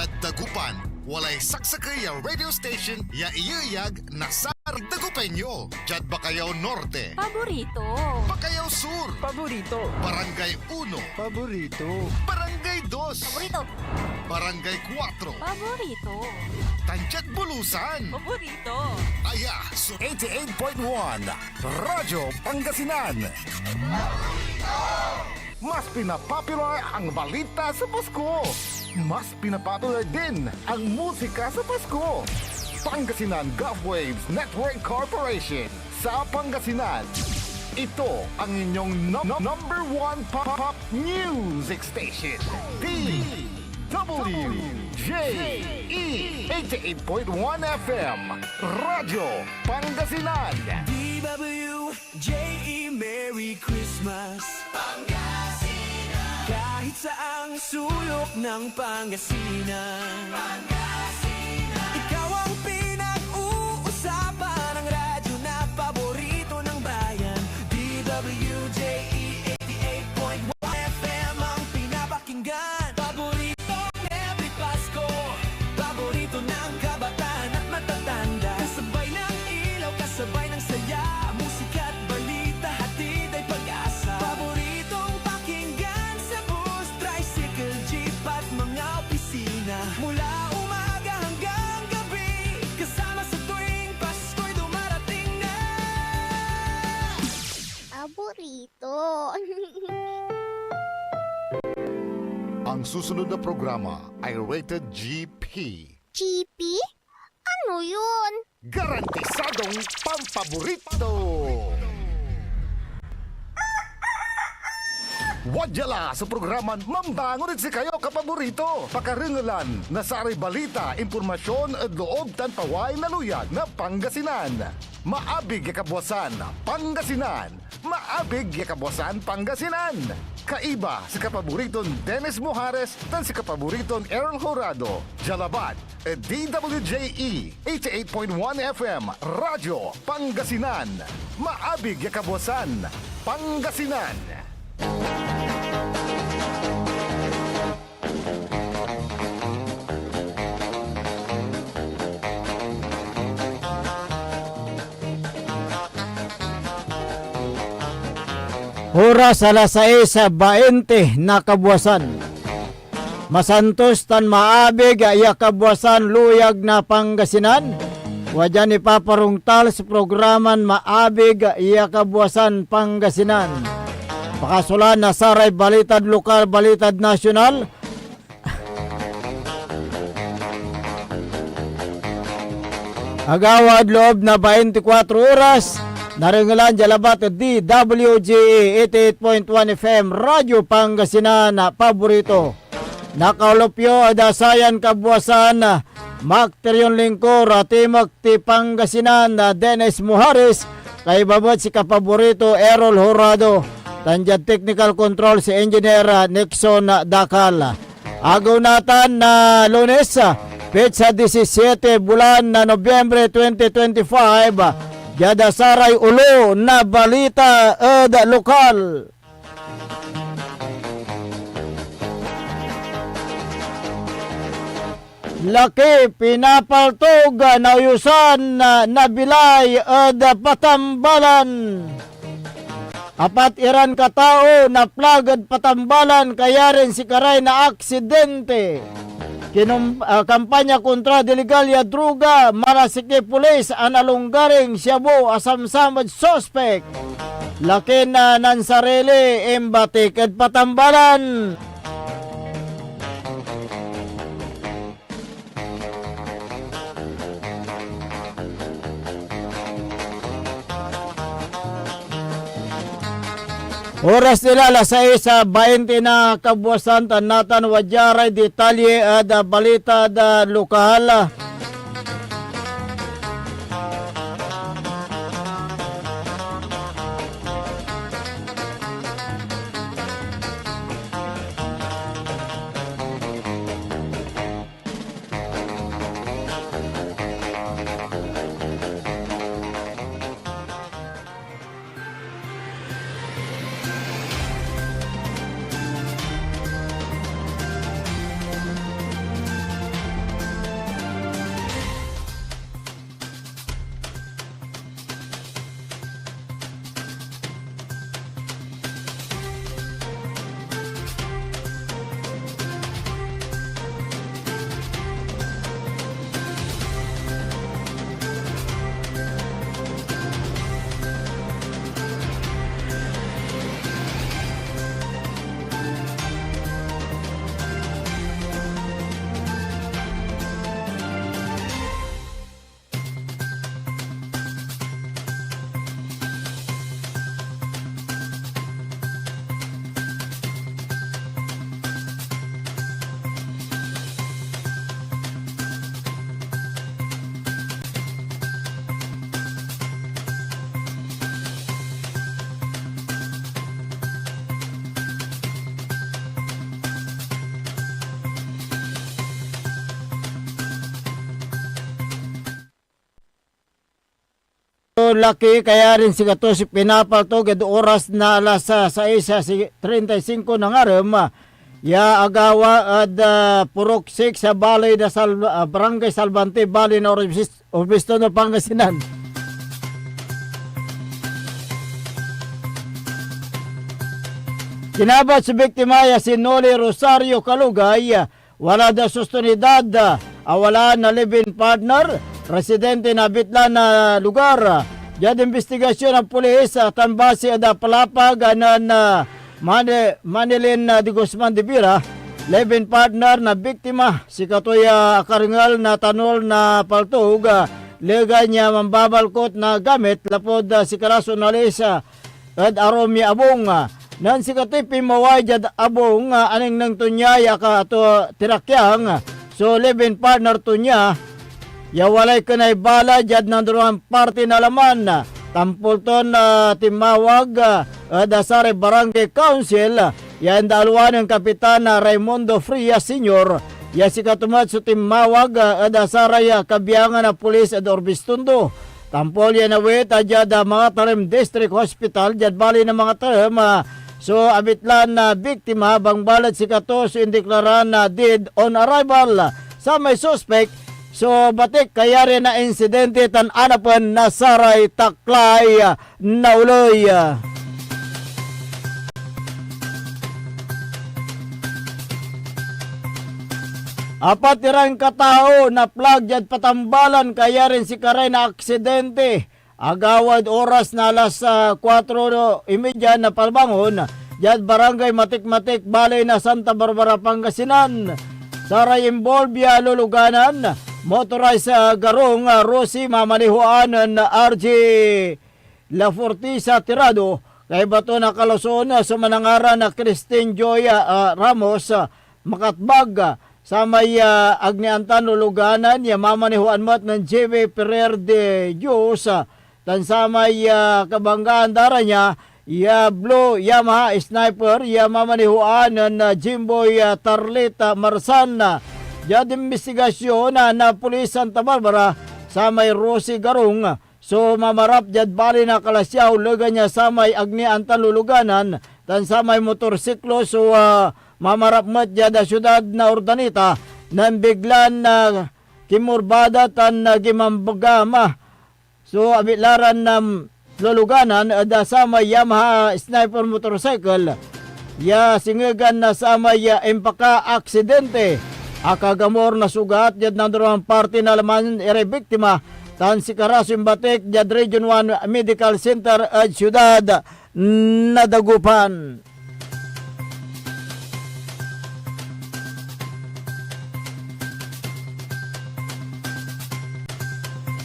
Jad Dagupan, walay saksakay ya radio station ya iyayag na sa Dagupeño. Jad Bacayao Norte, Paborito. Bacayao Sur, Paborito. Barangay 1, Paborito. Barangay 2, Paborito. Barangay 4, Paborito. Tanchat Bulusan, Paborito. Aya, 88.1 Radyo Pangasinan. Mas pinapopular ang balita sa Pasko. Mas pinapopular din ang musika sa Pasko. Pangasinan Golfwaves Network Corporation sa Pangasinan. Ito ang inyong number one pop music station. DWJE 88.1 FM Radyo Pangasinan. DWJE Merry Christmas Pangasinan. Kahit saang sulok ng Pangasinan, ikaw ang pinag-uusapan, ang radyo na paborito ng bayan. DWJE 88.1 FM ang pinapakinggan. Paborito every Pasko, paborito ng kabataan at matatanda. Kasabay ng ilaw, kasabay ng saya, musika at balita, hatid ay pag-asa. Paboritong pakinggan sa bus, tricycle, jeep at mga opisina. Mula umaga hanggang gabi, kasama sa tuwing Pasko'y dumarating na. Paborito. Ang susunod na programa ay rated GP. GP? Ano yun? Garantisadong pampaborito. Wadyala sa programa Mambangon si kayo kapaborito. Pakaringalan na saray balita, impormasyon at loob tanpaway na luyag na Pangasinan. Maabig ya kabwasan Pangasinan. Maabig ya kabwasan Pangasinan. Kaiba sa kapaboriton Dennis Mujares tan si kapaboriton Errol Horado. Jalabat DWJE 88.1 FM Radyo Pangasinan. Maabig ya kabwasan Pangasinan. Oras alas 6:20 na kabuwasan. Masantos tan maabig iya kabuwasan luyag na Pangasinan. Wadyan ipaparungtal sa programan maabig iya kabuwasan Pangasinan. Pakasulan na saray balitad lokal, balitad nasyonal. Agawad loob na 24 oras. Naringalan jalabat DWJE 88.1 FM Radyo Pangasinan na paborito. Nakaulopyo dasayan kabuwasan Makterion Lingkor Timog ti Pangasinan na Dennis Mujares. Kay babot si kapaborito Errol Horado. Tanjad technical control si Engineer Nixon Dakal. Agaw natan na Lunes, petsa 17 bulan na Nobyembre 2025. Yada saray ulo na balita lokal. Laki pinapaltog na uyusan na bilay patambalan. Apat iran katao na plagad patambalan kaya rin si karay na aksidente. Kampanya kontra delegalya druga marasike pulis analunggaring Siabo asamsamad sospek. Laki na nansarili embatik at patambalan. Oras nila alas 6:20 na kabuwasan tanatan wadyaray detalye at balita da lokal. So laki kaya rin si kato si pinapalto ged oras na alas 6:35 ng aram. Ya agawa ad Purok 6 sa Balay da Barangay Salvante, Balay na Obispo na Pangasinan. Kinabat si biktima ya si Noli Rosario Kalugay, wala da sustenidad, wala na live-in partner, residente na bitlan na lugar. Jad investigasyon ng pulis tanbasi ada palapag na Manilin de Guzman de Vera, live-in partner na biktima si Katoya Karingal na tanol na paltog, lega niya mambabalkot na gamit lapod si Karaso Nalisa at Aromi Abong. Nan si Katipi maway jad Abong aning nang tunyaya ka to tirakyang, so live-in partner to niya ya walay kanay bala jad nanduruang party na laman. Tampulton timawag Dasare Barangay Council yan dalwan ng Kapitan Raimundo Frias Sr. Ya si katumat sa timawag Dasare kabiyangan na pulis at Orbistundo. Tampol yan awit jad mga tarim district hospital jad bali ng mga tarim. So abitlan na biktima habang balat si katos indeklara na dead on arrival sa may suspect. So batik kaya rin na insidente tan anapan na saray taklay na uloy. Apat tirang katao na plug jad patambalan kaya rin si karay na aksidente. Agawad oras na alas 4:30 na palbangon jad barangay Matik-Matik, Balay na Santa Barbara, Pangasinan. Saray Imbolbia luluganan, motorized garong Rosie mamalihuan na RJ La Fortisa Tirado, kay bato na Kaluson sa manangara na Christine Joy Ramos Makatbag, sa may Agniantan luluganan, ya mamanihuan mat ng JV Ferrer de Dios, tan sa may kabanggaan dara niya, ya Blue Yamaha Sniper, ya mamanihuan ng Jimboy Tarlita Marsan. Jad investigasyon na pulis Santa Barbara sa may Rosie Garong, so mamarap jad bali na Kalasyaw, lega niya sa may Agniantan luluganan, tan sa may motorsiklo, so mamarap mat jad syudad na Urdanita, nang biglan na kimurbada tan gimambagama. So abilaran ng luluganan ada sa may Yamaha Sniper motorcycle, ya singagan na sa may empaka aksidente. Akagamor na sugat jad nanduruang party na laman ere biktima, tan si Karasim Batik jad Region 1 Medical Center at syudad na Dagupan.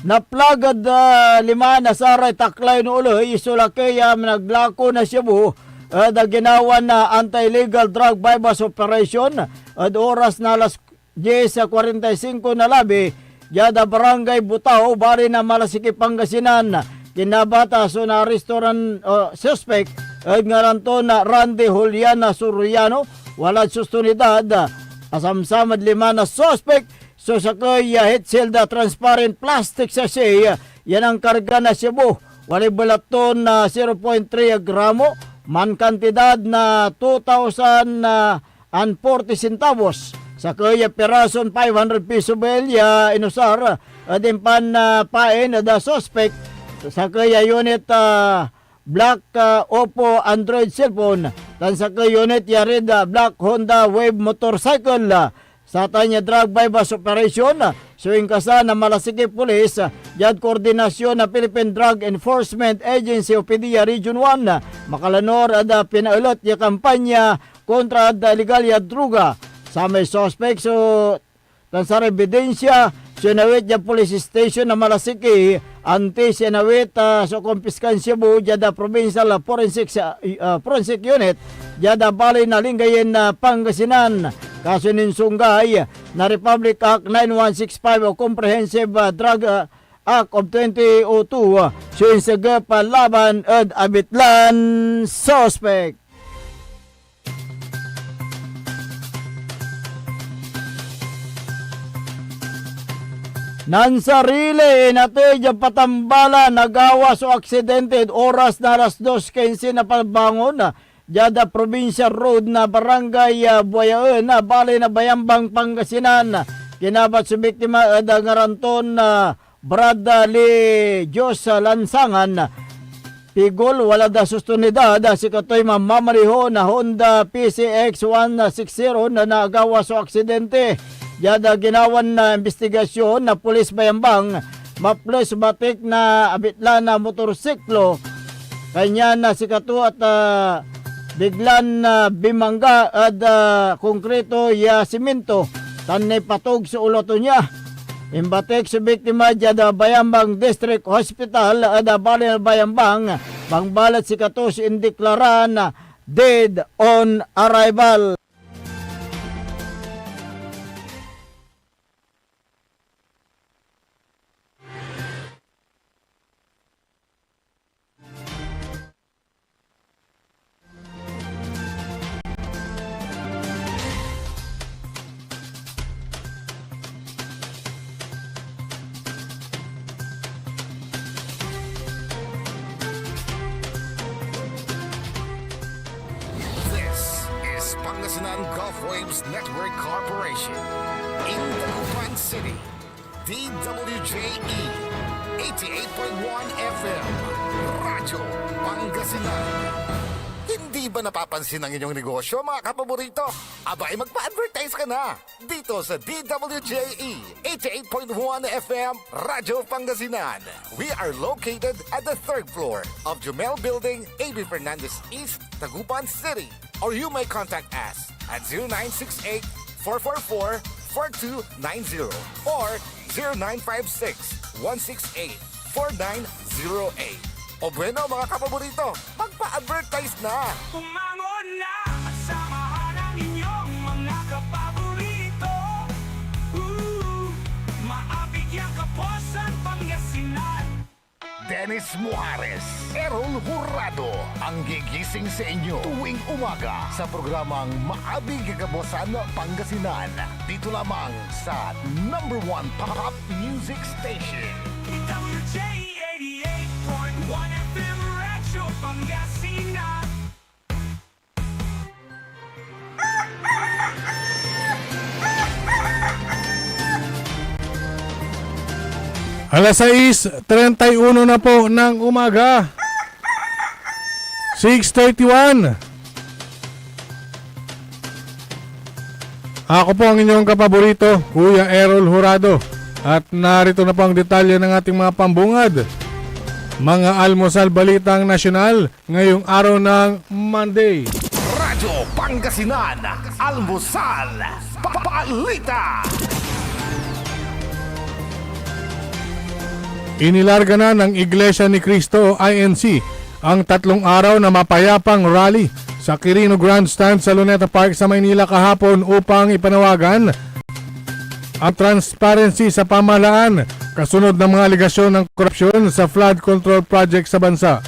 Naplagad lima na saray taklay no ulo isula kaya naglako na Cebu da ginawa na anti-illegal drug bypass operation at oras na alas 10:45 na labi jada barangay Butao, bari na Malasiki, Pangasinan. Kinabata so na restaurant suspect at ngaranto na Randy Juliana Soriano, wala sustunidad. Asamsamad lima na suspect. So sa kaya Hetzelda transparent plastic sachet, yan ang karga na Cebu. Walay balaton na 0.3 gramo, man kantidad na 2,040 centavos. Sa kaya perason 500 piso belya inusar, adimpan na pain da suspect. Sa kaya unit black Oppo Android cellphone, tan sa kaya unit yarid black Honda Wave motorcycle. Sa tanya drug bypass operation, suing kasa na Malasiki Police, jad koordinasyon na Philippine Drug Enforcement Agency o PDEA Region 1, makalanor ada pinaulot ya kampanya kontra da illegal ya druga. Sa may suspect, so tansar ebidensya, sinawit ya police station na Malasiki, anti sinawit so kumpiskan Cebu, jada provincial forensic unit, jada bali na Lingayen na Pangasinan. Kaso ninsunggay na Republic Act 9165 o Comprehensive Drug Act of 2002, suin sa palaban at abitlan suspect. Nansarili inate dyan patambala nagawas o aksidente oras na alas 2:15 na pagbangon na Jada Provincial Road na Barangay Buyaon na Bali na Bayambang Pangasinan. Kinabat sa biktima ngaranton na Bradley Diyos Lansangan. Pigol wala da sustunidad si katoy mamamariho na Honda PCX 160 na nagawas o aksidente. Yada ginawan na investigasyon na pulis Bayambang maplos batik na abitla na motorsiklo kanya na si kato at biglan na bimangga at konkreto ya simento tanay patog sa uloto niya. Imbatik sa biktima jada Bayambang District Hospital at Balil Bayambang pangbalat si kato si indeklaran dead on arrival. This is Pangasinan Gulf Waves Network Corporation. In Dagupan City, DWJE 88.1 FM, Radyo Pangasinan. Hindi ba napapansin ang inyong negosyo, mga kapaborito? Abay, magpa-advertise ka na dito sa DWJE 88.1 FM, Radyo Pangasinan. We are located at the 3rd floor of Jumel Building, AB Fernandez East, Dagupan City. Or you may contact us at 0968-444-4290 or 0956-168-4908. O bueno, mga kapaborito, magpa-advertise na! Umangon na, samahan ang inyong mga kapaborito. Maabig yung Kaposan, Pangasinan. Dennis Muhares, Errol Hurado, ang gigising sa inyo tuwing umaga sa programang Maabig Kabosan Pangasinan. Dito lamang sa number 1 pop music station. WJ 88.1 FM, Radyo Pangasinan. Alas 6:31 na po ng umaga. 6:31. Ako po ang inyong kapaborito, Kuya Errol Hurado. At narito na po ang detalye ng ating mga pambungad. Mga almusal balitang nasyonal ngayong araw ng Monday. Radyo Pangasinan, Almusal, Balita. Inilarga na ng Iglesia ni Cristo INC ang 3 araw na mapayapang rally sa Quirino Grandstand sa Luneta Park sa Maynila kahapon upang ipanawagan ang transparency sa pamahalaan kasunod ng mga aligasyon ng korupsyon sa flood control project sa bansa.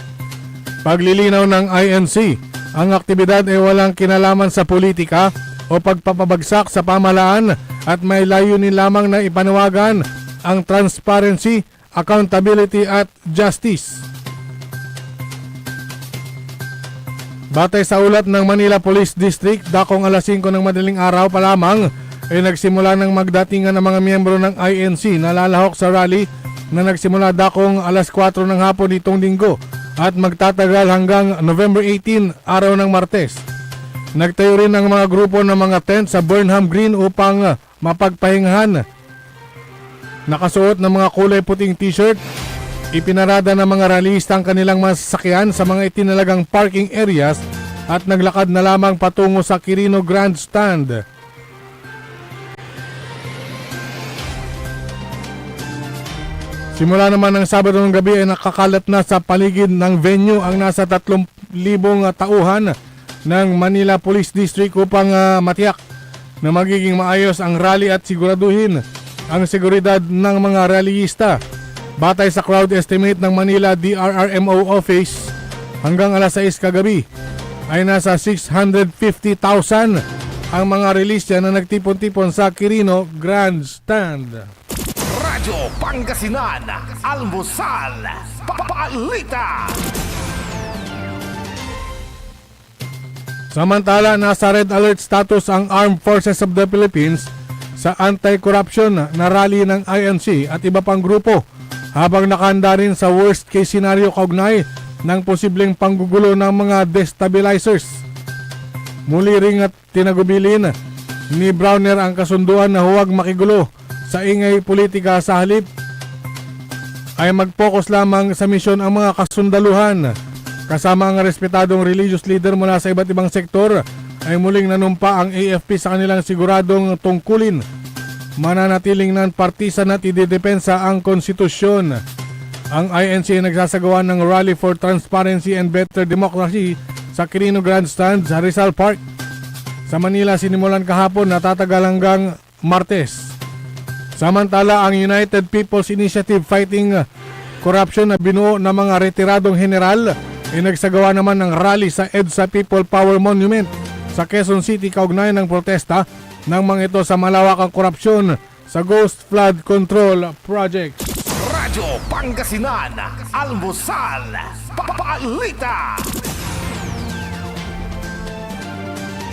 Paglilinaw ng INC, ang aktibidad ay walang kinalaman sa politika o pagpapabagsak sa pamahalaan at may layunin lamang na ipanawagan ang transparency, accountability at justice. Batay sa ulat ng Manila Police District, dakong alas 5 ng madaling araw pa lamang ay nagsimula ng magdatingan ng mga miyembro ng INC na lalahok sa rally na nagsimula dakong alas 4 ng hapon nitong linggo at magtatagal hanggang November 18, araw ng Martes. Nagtayo rin ng mga grupo ng mga tent sa Burnham Green upang mapagpahingahan. Nakasuot ng mga kulay puting t-shirt, ipinarada ng mga rallyista ang kanilang mga sasakyan sa mga itinalagang parking areas at naglakad na lamang patungo sa Quirino Grandstand. Simula naman ng Sabado ng gabi ay nakakalat na sa paligid ng venue ang nasa 3,000 tauhan ng Manila Police District upang matiyak na magiging maayos ang rally at siguraduhin ang seguridad ng mga rallyista. Batay sa crowd estimate ng Manila DRRMO Office, hanggang alas 6 kagabi ay nasa 650,000 ang mga relistya na nagtipon-tipon sa Quirino Grandstand. Radyo Radyo Pangasinan, Almusal, Balita. Samantala, nasa red alert status ang Armed Forces of the Philippines sa anti-corruption na rally ng INC at iba pang grupo habang nakahanda rin sa worst case scenario kaugnay ng posibleng panggugulo ng mga destabilizers. Muli ring at tinagubilin ni Browner ang kasunduan na huwag makigulo sa ingay politika, sa halip ay mag-focus lamang sa misyon ang mga kasundaluhan. Kasama ang respetadong religious leader mula sa iba't ibang sektor ay muling nanumpa ang AFP sa kanilang siguradong tungkulin. Mananatiling non-partisan at idedepensa ang konstitusyon. Ang INC ay nagsasagawa ng Rally for Transparency and Better Democracy sa Quirino Grandstand sa Rizal Park. Sa Manila sinimulan kahapon na tatagal hanggang Martes. Samantala, ang United People's Initiative Fighting Corruption na binuo ng mga retiradong general ay nagsagawa naman ng rally sa EDSA People Power Monument sa Quezon City kaugnay ng protesta ng mga ito sa malawakang korupsyon sa Ghost Flood Control Project. Radyo Pangasinan, Almusal, Balita.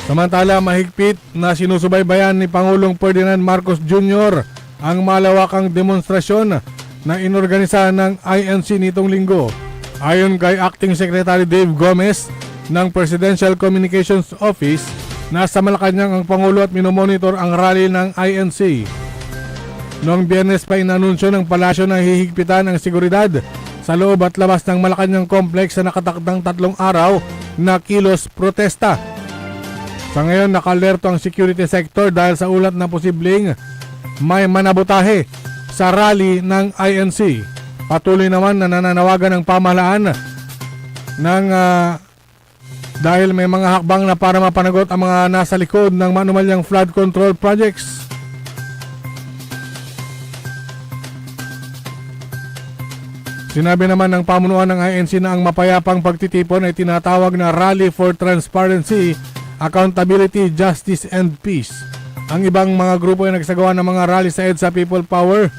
Samantala, mahigpit na sinusubaybayan ni Pangulong Ferdinand Marcos Jr. ang malawakang demonstrasyon na inorganisa ng INC nitong linggo. Ayon kay Acting Secretary Dave Gomez ng Presidential Communications Office, nasa Malacanang ang Pangulo at minomonitor ang rally ng INC. Noong Biyernes pa inanunsyo ng palasyo na hihigpitan ang seguridad sa loob at labas ng Malacanang Complex sa nakatakdang 3 araw na kilos protesta. Sa ngayon, nakalerto ang security sector dahil sa ulat na posibleng may manabotahe sa rally ng INC. Patuloy naman na nananawagan ng pamahalaan ng dahil may mga hakbang na para mapanagot ang mga nasa likod ng manumalyang flood control projects. Sinabi naman ng pamunuan ng INC na ang mapayapang pagtitipon ay tinatawag na Rally for Transparency, Accountability, Justice and Peace. Ang ibang mga grupo ay nagsagawa ng mga rally sa EDSA People Power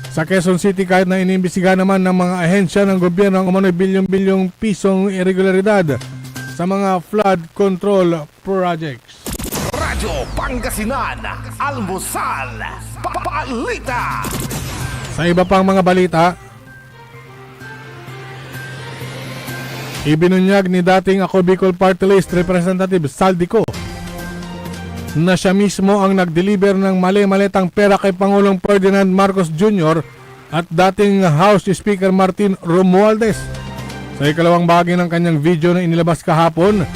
sa Quezon City kahit na inimbestiga naman ng mga ahensya ng gobyerno ang umano'y bilyong-bilyong pisong irregularidad sa mga flood control projects. Radyo Pangasinan, Almusal, Balita. Sa iba pang mga balita, ibinunyag ni dating Ako Bicol Party List Representative Saldico na siya mismo ang nag-deliver ng mali-malitang pera kay Pangulong Ferdinand Marcos Jr. at dating House Speaker Martin Romualdez. Sa ikalawang bahagi ng kanyang video na inilabas kahapon,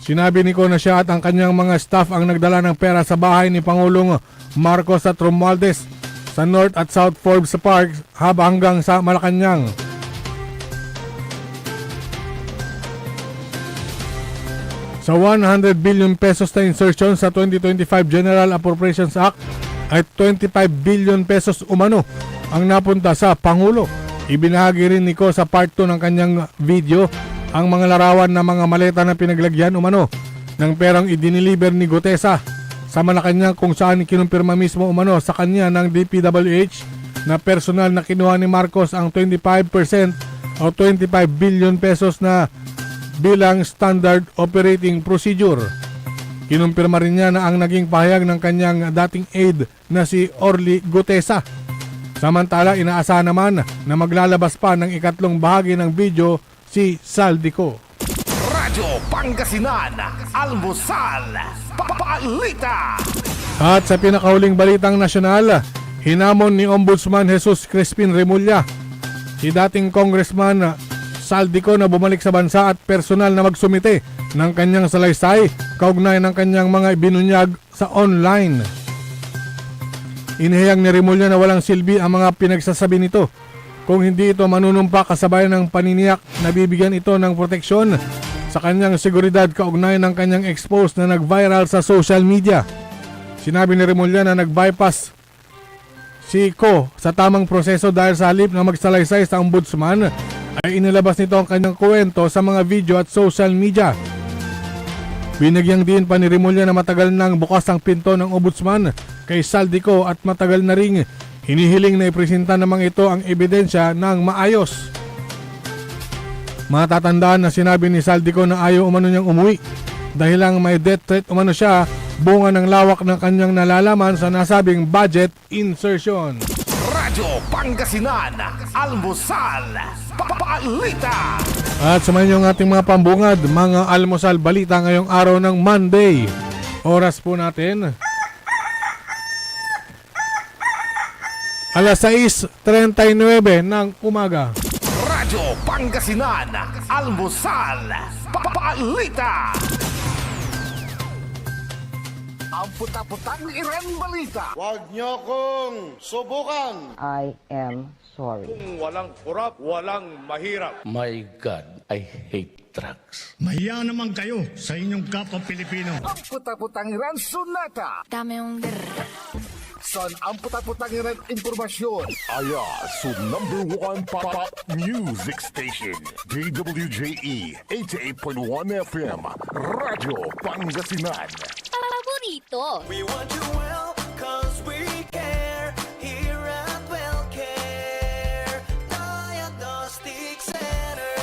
sinabi ni ko na siya at ang kanyang mga staff ang nagdala ng pera sa bahay ni Pangulong Marcos at Romualdez sa North at South Forbes Park hanggang sa Malacanang. Sa 100 billion pesos na insertion sa 2025 General Appropriations Act ay 25 billion pesos umano ang napunta sa Pangulo. Ibinahagi rin ni Ko sa part 2 ng kanyang video ang mga larawan ng mga maleta na pinaglagyan umano ng perang idiniliber ni Gutesa sa Malacanang, kung saan kinumpirma mismo umano sa kanya ng DPWH na personal na kinuha ni Marcos ang 25% o 25 billion pesos na bilang standard operating procedure. Kinumpirma rin niya na ang naging pahayag ng kanyang dating aide na si Orly Gutesa. Samantala, inaasahan naman na maglalabas pa ng ikatlong bahagi ng video si Saldico. Radyo Pangasinan, Almusal, Balita. At sa pinakahuling balitang nasyonal, hinamon ni Ombudsman Jesus Crispin Remulla si dating Congressman Saldico na bumalik sa bansa at personal na magsumite ng kanyang salaysay kaugnay ng kanyang mga ibinunyag sa online. Inihayag ni Remulla na walang silbi ang mga pinagsasabi nito kung hindi ito manunumpa kasabay ng paniniyak na bibigyan ito ng proteksyon sa kanyang seguridad kaugnay ng kanyang expose na nag-viral sa social media. Sinabi ni Remulla na nag-bypass si Ko sa tamang proseso dahil sa halip na magsalaysay sa ombudsman ay inilabas nito ang kanyang kwento sa mga video at social media. Binigyang din pa ni Rimulya na matagal nang bukas ang pinto ng ombudsman kay Saldico at matagal na ring hinihiling na ipresenta namang ito ang ebidensya ng maayos. Matatandaan na sinabi ni Saldico na ayaw umano niyang umuwi dahil lang may death threat umano siya, bunga ng lawak ng kanyang nalalaman sa nasabing budget insertion. Radyo Pangasinan, Almusal, Balita. At samahan niyo ang ating mga pambungad, mga almusal balita ngayong araw ng Monday. Oras po natin alas 6:39 ng umaga. Radyo Pangasinan, Almusal, Balita. Ang puta-putang Iran Balita. Huwag niyo kong subukan. I am sorry. Walang kurap, walang mahirap. My God, I hate drugs. Mahiya naman kayo sa inyong kapwa Pilipino. Ang puta-putang Iran Sunata. Dame yung Son, ang puta-putang Iran Impormasyon. Aya, so #1 pop music station. DWJE 88.1 FM. Radyo Pangasinan. paborito. We want you well, cause we care. Here at WellCare Diagnostic Center.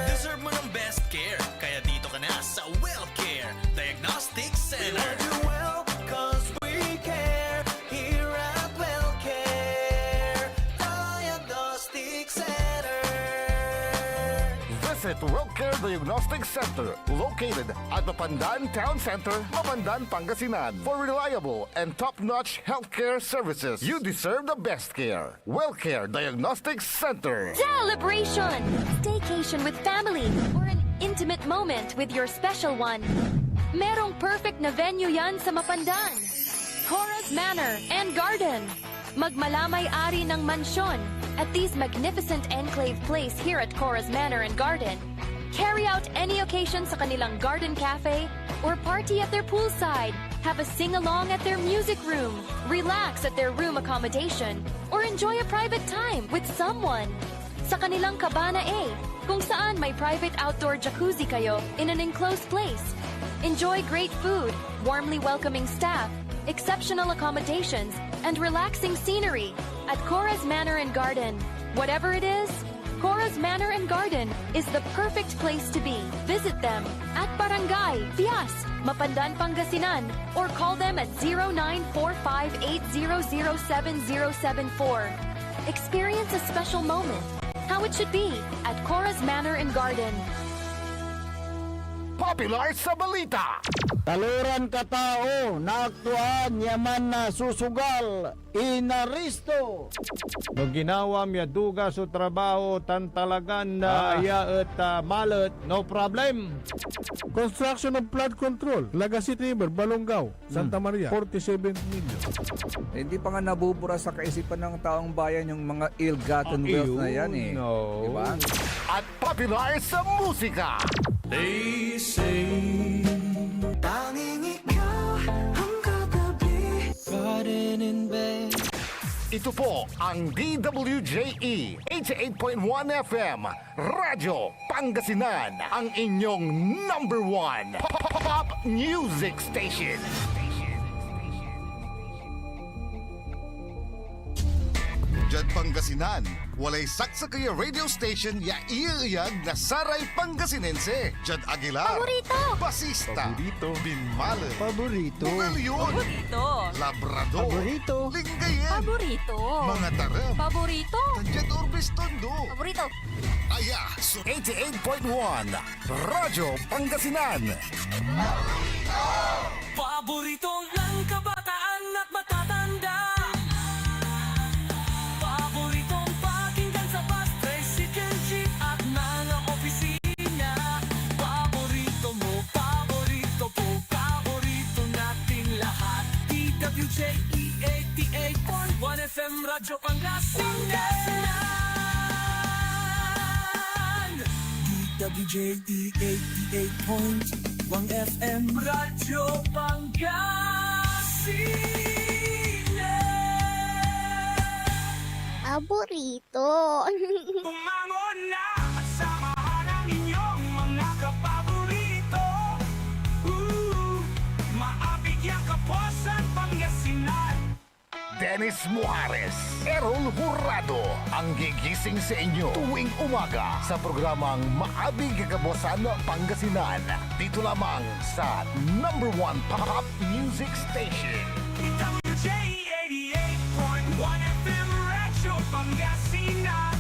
Deserve mo ng best care, kaya dito ka na sa WellCare Diagnostic Center. We want you well, cause we care. Here at WellCare Diagnostic Center. Visit WellCare Diagnostic Center, located at Mapandan Town Center, Mapandan, Pangasinan. For reliable and top-notch healthcare services, you deserve the best care. WellCare Diagnostic Center. Celebration! Staycation with family or an intimate moment with your special one. Merong perfect na venue yan sa Mapandan. Cora's Manor and Garden. Magmalamay-ari ng mansyon at these magnificent enclave place here at Cora's Manor and Garden. Carry out any occasion sa kanilang garden cafe or party at their poolside. Have a sing-along at their music room. Relax at their room accommodation or enjoy a private time with someone. Sa kanilang Cabana A, kung saan may private outdoor jacuzzi kayo in an enclosed place. Enjoy great food, warmly welcoming staff, exceptional accommodations, and relaxing scenery at Cora's Manor and Garden. Whatever it is, Cora's Manor and Garden is the perfect place to be. Visit them at Barangay Pias, Mapandan, Pangasinan, or call them at 0945-800-7074. Experience a special moment, how it should be at Cora's Manor and Garden. Popular sa balita. Taluran katao na aktuan yaman na susugal inaristo. No ginawa miya duga sa trabaho tan talagan na iya at malet no problem. Construction of flood control, Legacy River, Balongaw, Santa Maria, 47 million. Hindi pa nga nabubura sa kaisipan ng taong bayan yung mga ill-gotten wealth na yan eh. No. Diba? At popular sa musika. They say tanging ikaw ang katabi. Garden in bed. Ito po ang DWJE 88.1 FM, Radyo Pangasinan, ang inyong #1 pop music station. Diyan Pangasinan, walay saksa kaya radio station ya iiyag na saray Pangasinense. Diyan Aguilar, Paborito. Basista, Binmale, Paborito. Bugalyon, Labrador, Paborito. Lingayen, Paborito. mga tarem, Paborito. Tanjat Orbis Tondo. Paborito. Aya, 88.1 Radyo Pangasinan. Paborito ng kabataan at matatanda. Paboritong pakinggan sa bus, tricycle, jeep at mga opisina. Paborito mo, paborito ko, paborito natin lahat. DWJE 88.1 FM Radyo Pangasinan. DWJE 88.1 FM Radyo Pangasinan. Paborito. Bumangon na at samahan ang inyong mga kapaborito. Yakaposan, Pangasinan. Dennis Muarez, Errol Hurado, ang gigising sa inyo tuwing umaga sa programang Maabig Kabosan Pangasinan. Dito lamang sa number 1 pop music station. DWJ 88.1 FM Radyo Pangasinan.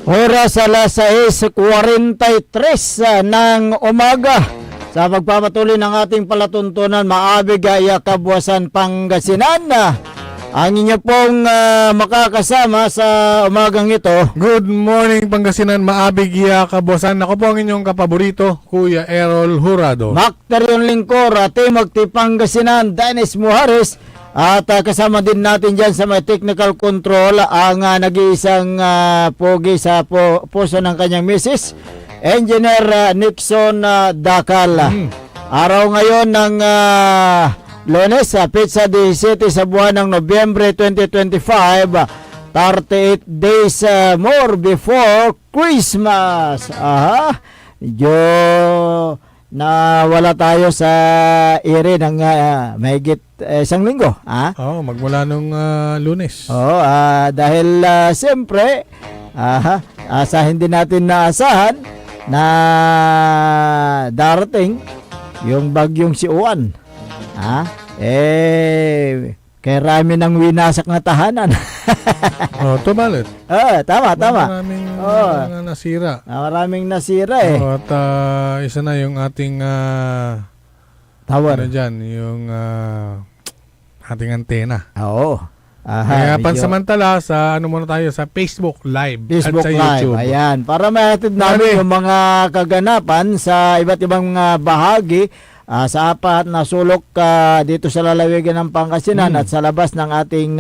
Oras alas 6:43 ng umaga. Sa pagpapatuloy ng ating palatuntunan, Maabig Kabuasan Pangasinan. Ang inyo pong makakasama sa umagang ito. Good morning Pangasinan, Maabig Kabosan. Ako po ang inyong kapaborito, Kuya Errol Hurado. Macterion Lingkor, Timog Pangasinan, Dennis Muhares. At kasama din natin dyan sa may technical control ang nag-iisang pogi sa puso ng kanyang misis, Engineer Nixon Dakal. Araw ngayon ng Lunes, pizza 17 sa buwan ng Nobyembre 2025, 38 days more before Christmas. Medyo na wala tayo sa ere ng mahigit isang linggo. Magmula nung Lunes. Dahil siyempre, asahin din natin naasahan na darating yung bagyong si Uwan. Kaya rami ng winasak na tahanan. Tumalit. Tama. Maraming nasira. Maraming nasira eh. At isa na yung ating tower. Yung ating antena. Oo. Kaya pansamantala sa muna tayo sa Facebook Live Facebook at sa Live. YouTube. Ayan, para mahatid namin yung mga kaganapan sa iba't ibang bahagi sa apat na sulok dito sa lalawigan ng Pangasinan at sa labas ng ating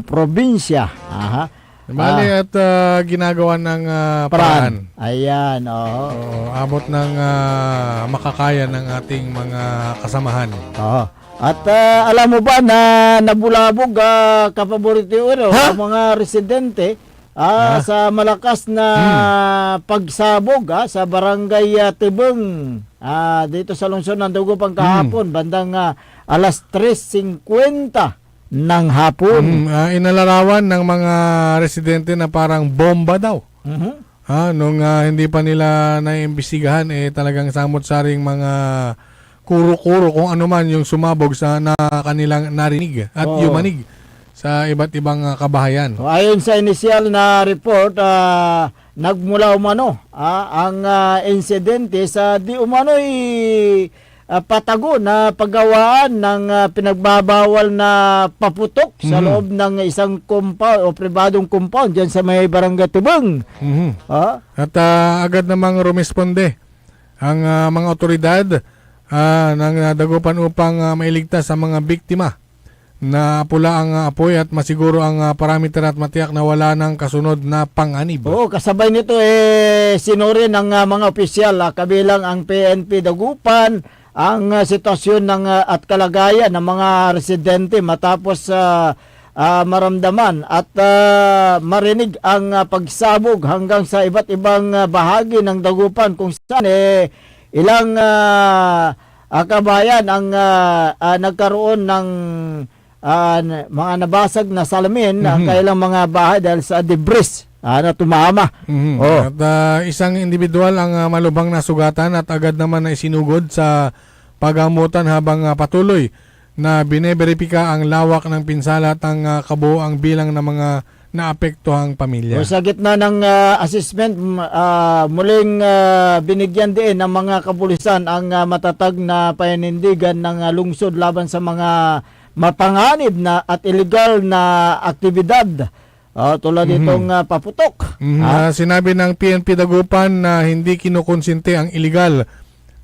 probinsya. Bali at ginagawa ng paraan. Ayan, abot ng makakaya ng ating mga kasamahan. At alam mo ba na nabulabog kapaborito ang mga residente sa malakas na pagsabog sa barangay Tibong dito sa lungsod ng Dagupan kahapon bandang alas 3:50 ng hapon. Inalarawan ng mga residente na parang bomba daw. Nung hindi pa nila naiimbestigahan talagang samot-saring mga kuro-kuro kung ano man yung sumabog sa na kanilang narinig at yumanig sa iba't ibang kabahayan. Ayon sa inisyal na report, nagmula umano ang insidente sa di umano'y patago na paggawaan ng pinagbabawal na paputok sa loob ng isang compound o pribadong compound dyan sa may barangay Tibong. At agad namang rumisponde ang mga otoridad ng Dagupan upang mailigtas sa mga biktima na pula ang apoy at masiguro ang parameter at matiyak na wala ng kasunod na panganib. Kasabay nito sinuri ng mga opisyal kabilang ang PNP Dagupan ang sitwasyon ng at kalagayan ng mga residente matapos maramdaman at marinig ang pagsabog hanggang sa iba't ibang bahagi ng Dagupan kung saan ilang kabayan ang nagkaroon ng mga nabasag na salamin ang kailang mga bahay dahil sa debris na tumama. At isang individual ang malubhang nasugatan at agad naman na isinugod sa pagamutan habang patuloy na bineberipika ang lawak ng pinsala at ang kabuoang bilang ng mga naapektuhang pamilya. Sa gitna ng assessment, muling binigyan din ng mga kapulisan ang matatag na paninindigan ng lungsod laban sa mga mapanganib na at illegal na aktibidad tulad itong paputok. Sinabi ng PNP Dagupan na hindi kinukonsinte ang illegal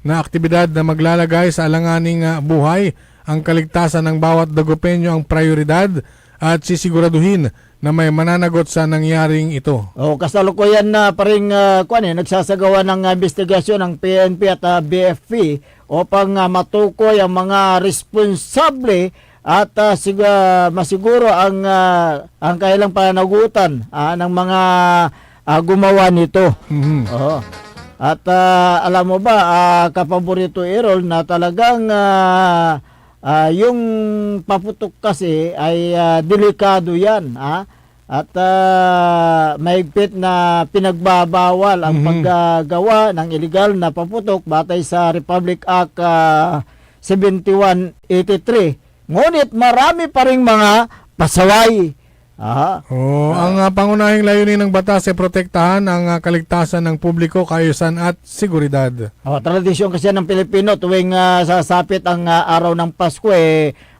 na aktibidad na maglalagay sa alanganing buhay. Ang kaligtasan ng bawat Dagupenyo ang prioridad at sisiguraduhin na may mananagot sa nangyaring ito. Kasalukuyan na paring nagsasagawa ng investigasyon ng PNP at BFP upang matukoy ang mga responsable at masiguro ang kailang pananagutan ng mga gumawa nito. At alam mo ba, kapaborito Errol, na talagang yung paputok kasi ay delikado yan. At mahigpit na pinagbabawal ang paggagawa ng illegal na paputok batay sa Republic Act 7183. Ngunit marami pa ring mga pasaway. Ang pangunahing layunin ng batas ay protektahan ang kaligtasan ng publiko, kaayusan at seguridad. Tradisyon kasi ng Pilipino tuwing sasapit ang araw ng Pasko,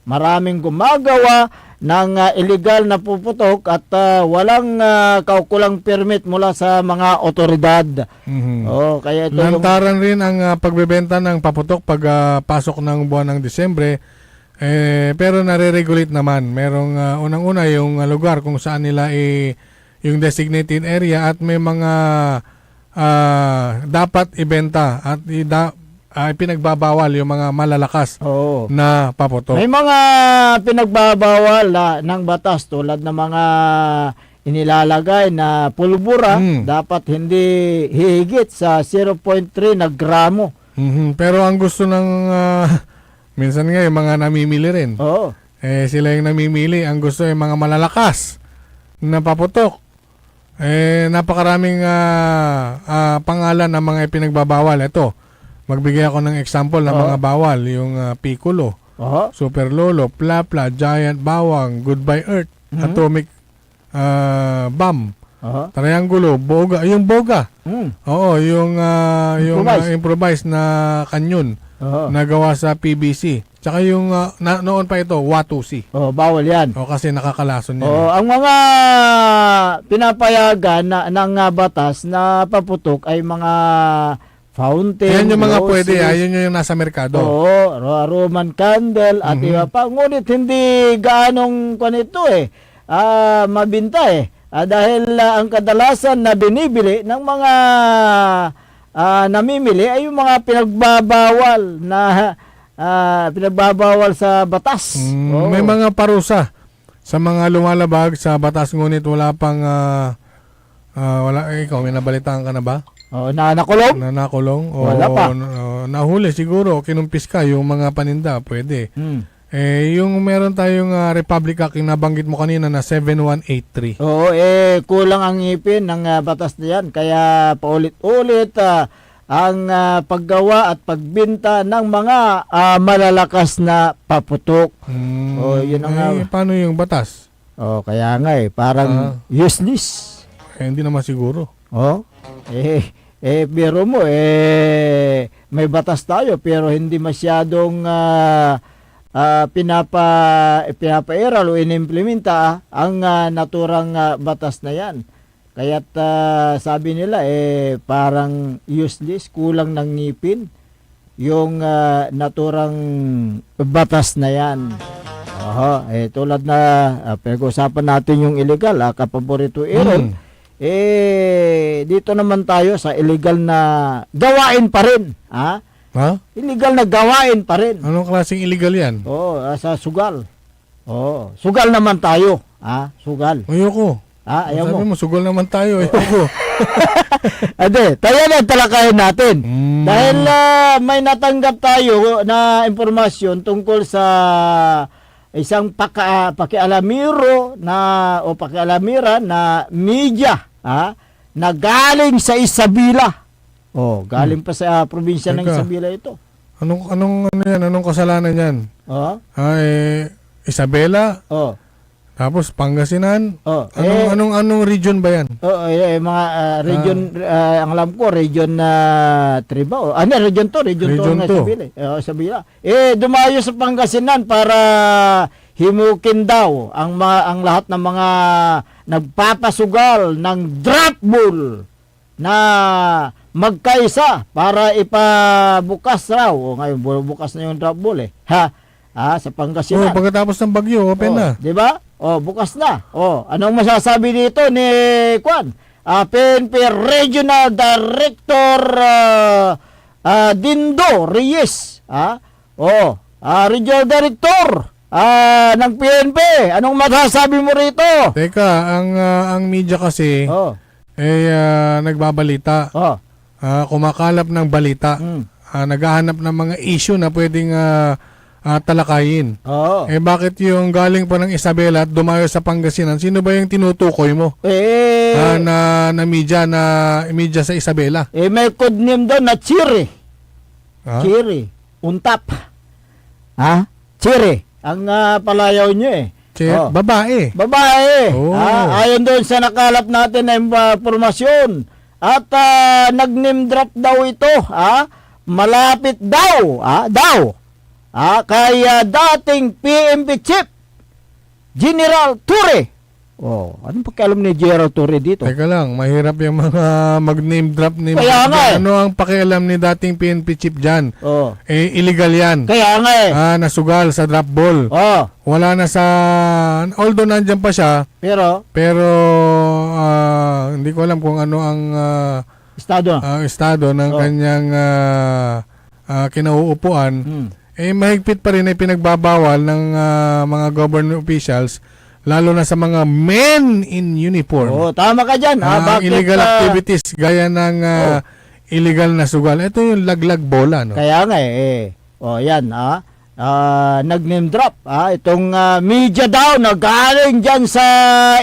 maraming gumagawa ng illegal na puputok at walang kaukulang permit mula sa mga otoridad. Kaya ito Lantaran rin ang pagbebenta ng paputok pag pasok ng buwan ng Disyembre. Pero nare-regulate naman. Merong unang-una yung lugar kung saan nila yung designated area at may mga dapat ibenta at pinagbabawal yung mga malalakas na paputok. May mga pinagbabawal ng batas tulad ng mga inilalagay na pulbura, dapat hindi hihigit sa 0.3 na gramo. Pero ang gusto ng minsan nga yung mga namimili rin. Sila yung namimili. Ang gusto yung mga malalakas na paputok. Napakaraming pangalan ng mga ipinagbabawal. Ito, magbigay ako ng example ng mga bawal. Yung Piccolo, Super Lolo, Plapla, Giant Bawang, Goodbye Earth, Atomic Bomb, Triangulo, Boga. Yung Boga. Yung improvised na kanyon. Nagawa sa PBC. Tsaka yung noon pa ito, Watusi. Bawal yan. Kasi nakakalason yan. Ang mga pinapayagan ng batas na paputok ay mga fountain. Yan yung mga roses, pwede. Yun yung nasa merkado. Roman candle at iba pa. Ngunit hindi gaanong kanito mabinta dahil ang kadalasan na binibili ng mga namimili ay yung mga pinagbabawal sa batas. May mga parusa sa mga lumalabag sa batas, ngunit wala pang ikaw may nabalitaan ka na ba? Nakulong? Nakulong? Wala pa. Nahuli siguro, kinumpis ka yung mga paninda, pwede. Yung meron tayong Republic Act, yung nabanggit mo kanina na 7183. Kulang ang ngipin ng batas na yan. Kaya paulit-ulit ang paggawa at pagbinta ng mga malalakas na paputok. Yun ang paano yung batas? Kaya nga parang useless. Hindi naman siguro. Pero mo, may batas tayo pero hindi masyadong pinapairal o inimplementa ang naturang batas na yan. Kaya't sabi nila parang useless, kulang ng ngipin yung naturang batas na yan. Tulad na pag-usapan natin yung illegal, kapaborito Aaron. Dito naman tayo sa illegal na gawain pa rin. Illegal na gawain pa rin. Anong klaseng illegal yan? Sa sugal. Sugal naman tayo. Sugal. Ayoko. Ayaw Sabi mo. sugal naman tayo. Ayoko. Tayo na talakayin natin. Dahil may natanggap tayo na impormasyon tungkol sa isang pakialamiro o pakialamira na media na galing sa Isabela. Galing pa sa probinsya ng Isabela ito. Anong yan? Anong kasalanan yan? Isabela? Tapos Pangasinan? Anong region ba yan? Mga region, ang alam ko, region 3 ba? Region 2 ng Isabela. Dumayo sa Pangasinan para himukin daw ang lahat ng mga nagpapasugal ng drop ball na magkaisa para ipabukas raw. Ngayon, bukas na yung drop ball sa Pangasinan. Pagkatapos ng bagyo, open na. Di ba? Bukas na. Anong masasabi dito ni Kwan? PNP Regional Director Dindo Reyes. Regional Director ng PNP. Anong masasabi mo rito? Teka, ang media kasi nagbabalita. kumakalap ng balita, naghahanap ng mga issue na pwedeng talakayin. Oo. Bakit yung galing pa ng Isabela at dumayo sa Pangasinan? Sino ba yung tinutukoy mo? Na media sa Isabela? May code name doon na Chiri. Ha? Chiri. Untap. Ha? Chiri. Ang palayaw niyo Babae. Babae. Oh. Ayon doon sa nakalap natin na impormasyon. At nag-name drop daw ito. Malapit daw. Kay dating PNP Chief General Torre. Anong pakialam ni General Torre dito? Teka lang, mahirap yung mga mag-name drop ni Kaya nga Ano ang pakialam ni dating PNP chief dyan? Illegal yan. Kaya nga Nasugal sa drop ball. Wala na sa... Although nandyan pa siya, pero hindi ko alam kung ano ang estado ng kanyang kinauupuan. Mahigpit pa rin ay pinagbabawal ng mga government officials, lalo na sa mga men in uniform. Tama ka dyan. Illegal activities gaya ng illegal na sugal. Ito yung laglag bola. No? Kaya nga yan. Nag-name drop. Itong media daw na galing dyan sa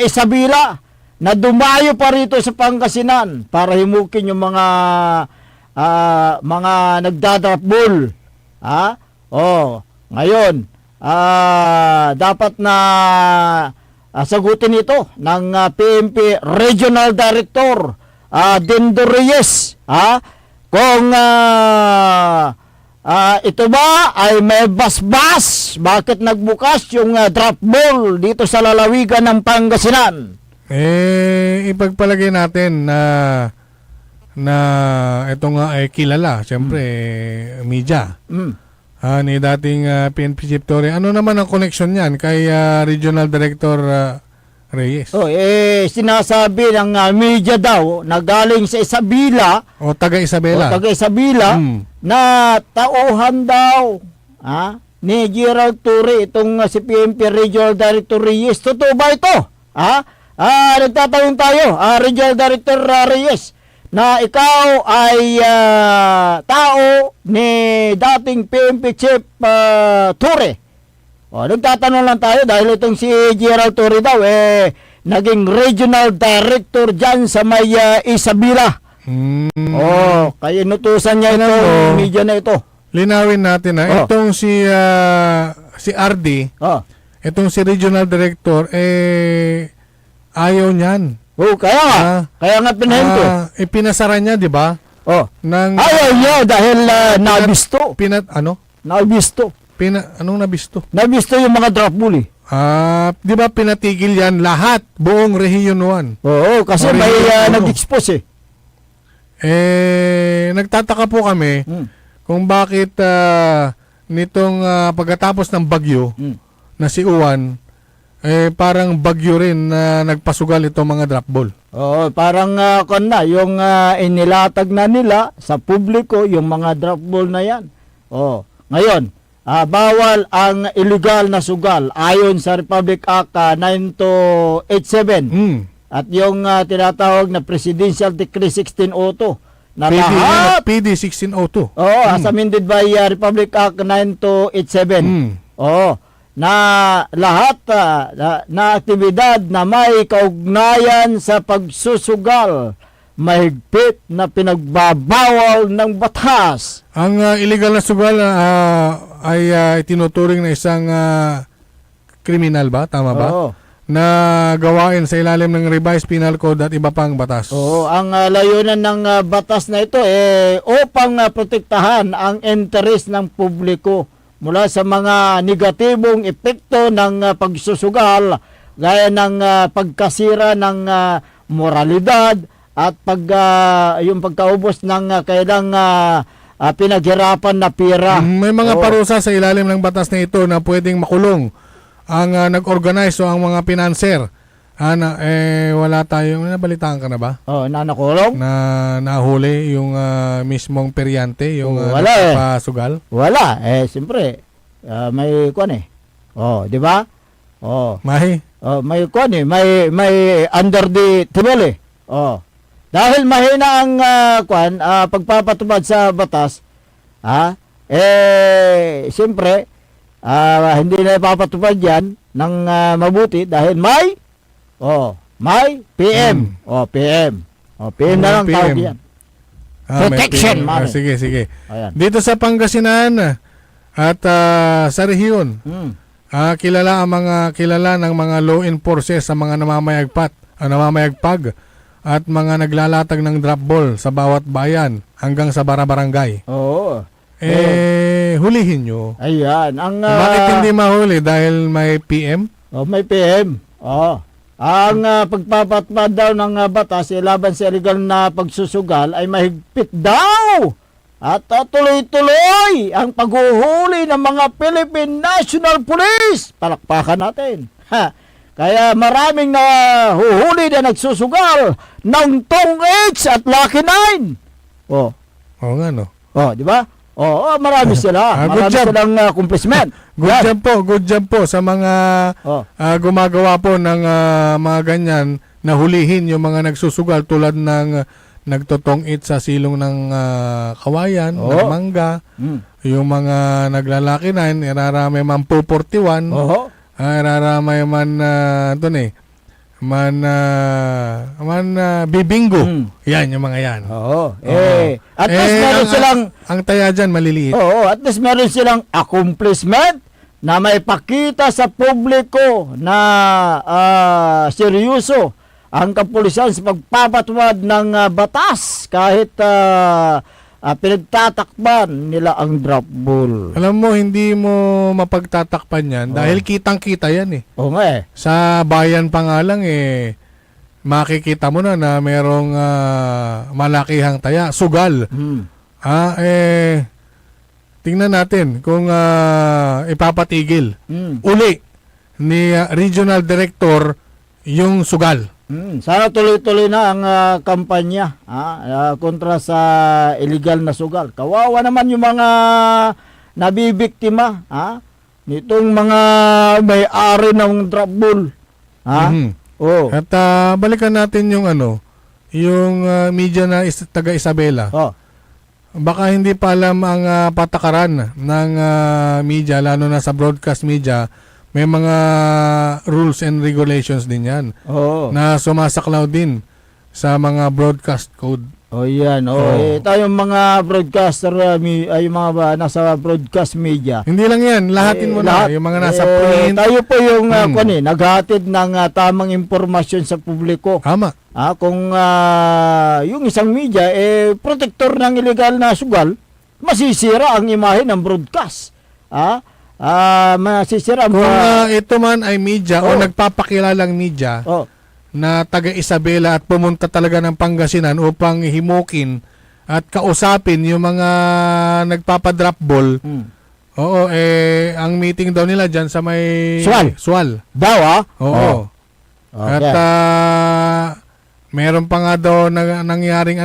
Isabela na dumayo pa rito sa Pangasinan para himukin yung mga nagdadrop ball. Ngayon, dapat na sagutin ito ng PNP Regional Director Dindo Reyes, kung ito ba ay may basbas, bakit nagbukas yung drop ball dito sa lalawigan ng Pangasinan? Ipagpalagay natin na ito nga ay kilala, siyempre media. Ni dating PNP Chief Torre. Ano naman ang connection niyan kay Regional Director Reyes? Sinasabi ng media daw na galing sa Isabela taga Isabela. Na tauhan daw ni Gerald Torre itong si PNP Regional Director Reyes. Totoo ba ito? Nagtatanong tayo, Regional Director Reyes, na ikaw ay tao ni dating PNP Chief Torre. Nagtatanong lang tayo dahil itong si Gerald Torre daw naging regional director dyan sa may Isabela. Kaya inutusan niya itong media na ito. Linawin natin itong si RD, itong si regional director ayaw niyan. Kaya nga pinahinto. Pinasara niya, di ba? Ayaw niya dahil nabisto. Nabisto. Anong nabisto? Nabisto yung mga drop ball di ba pinatigil yan lahat, buong Region 1? Kasi may nag-expose nagtataka po kami kung bakit nitong pagkatapos ng bagyo na si Uwan, parang bagyo rin na nagpasugal itong mga drop ball. Parang yung inilatag na nila sa publiko yung mga drop ball na yan. Ngayon, bawal ang illegal na sugal ayon sa Republic Act 9287 at yung tinatawag na Presidential Decree 1602 na lahat PD 1602. as amended by Republic Act 9287. Na lahat na aktibidad na may kaugnayan sa pagsusugal, mahigpit na pinagbabawal ng batas. Ang illegal na sugal ay tinuturing na isang kriminal ba? Tama ba? Na gawain sa ilalim ng Revised Penal Code at iba pang batas. Ang layunan ng batas na ito upang protektahan ang interes ng publiko mula sa mga negatibong epekto ng pagsusugal gaya ng pagkasira ng moralidad at yung pagkaubos ng kailang pinaghirapan na pira. May mga parusa sa ilalim ng batas na ito na pwedeng makulong ang nag-organize o ang mga pinanser. Wala tayong nabalitaan ka na ba? Nakulong? Na nahuli yung mismong peryante, yung pasugal? Wala. Siyempre, may kuwan di ba? May kuwan may under the table Dahil mahina ang pagpapatupad sa batas, siyempre, hindi na ipapatupad yan ng mabuti dahil may PM. PM. PM na lang tawag yan. may Protection, PM. mami. Sige. Ayan. Dito sa Pangasinan at sa rehiyon, kilala ng mga law enforcers sa mga namamayagpag at mga naglalatag ng drop ball sa bawat bayan hanggang sa barangay. Oo. Hulihin nyo. Ayan. Bakit hindi mahuli? Dahil may PM? May PM. Ang pagpapatupad daw ng batas laban sa illegal na pagsusugal ay mahigpit daw. At tuloy-tuloy ang paghuhuli ng mga Philippine National Police. Palakpakan natin. Kaya maraming nahuhuli na nagsusugal ng Tong H at Lucky 9. Oo nga, no? Di ba? Marami sila. Marami silang accomplishment. Good job po sa mga gumagawa po ng mga ganyan na hulihin yung mga nagsusugal tulad ng nagtotong it sa silong ng kawayan, ng mangga, yung mga naglalaki 9, iraramay man po 41, iraramay man bibinggo. Yan, yung mga yan. At least meron silang ang taya dyan, maliliit. at least meron silang accomplishment na may pakita sa publiko na seryoso ang kapulisan sa pagpapatupad ng batas kahit pinagtatakpan nila ang drop ball. Alam mo, hindi mo mapagtatakpan yan dahil kitang-kita yan Sa bayan pa nga lang makikita mo na merong malakihang taya, sugal. Tingnan natin kung ipapatigil uli ni Regional Director yung sugal. Sana tuloy-tuloy na ang kampanya kontra sa illegal na sugal. Kawawa naman yung mga nabibiktima nitong mga may-ari ng drop ball. At balikan natin yung yung media na taga Isabela. Baka hindi pa alam ang patakaran ng media, lalo na sa broadcast media. May mga rules and regulations din yan na sumasaklaw din sa mga broadcast code. Yan. Tayong mga broadcaster, yung mga nasa broadcast media. Hindi lang yan, lahatin mo na. Yung mga nasa print. Tayo po yung naghatid ng tamang impormasyon sa publiko. Tama. Kung yung isang media, protector ng illegal na sugal, masisira ang imahe ng broadcast. Masisira. Kung ito man ay media o nagpapakilalang media na taga Isabela at pumunta talaga ng Pangasinan upang himukin at kausapin yung mga nagpapadrop ball. Ang meeting daw nila dyan sa may Sual. Daw At meron pa nga daw nangyaring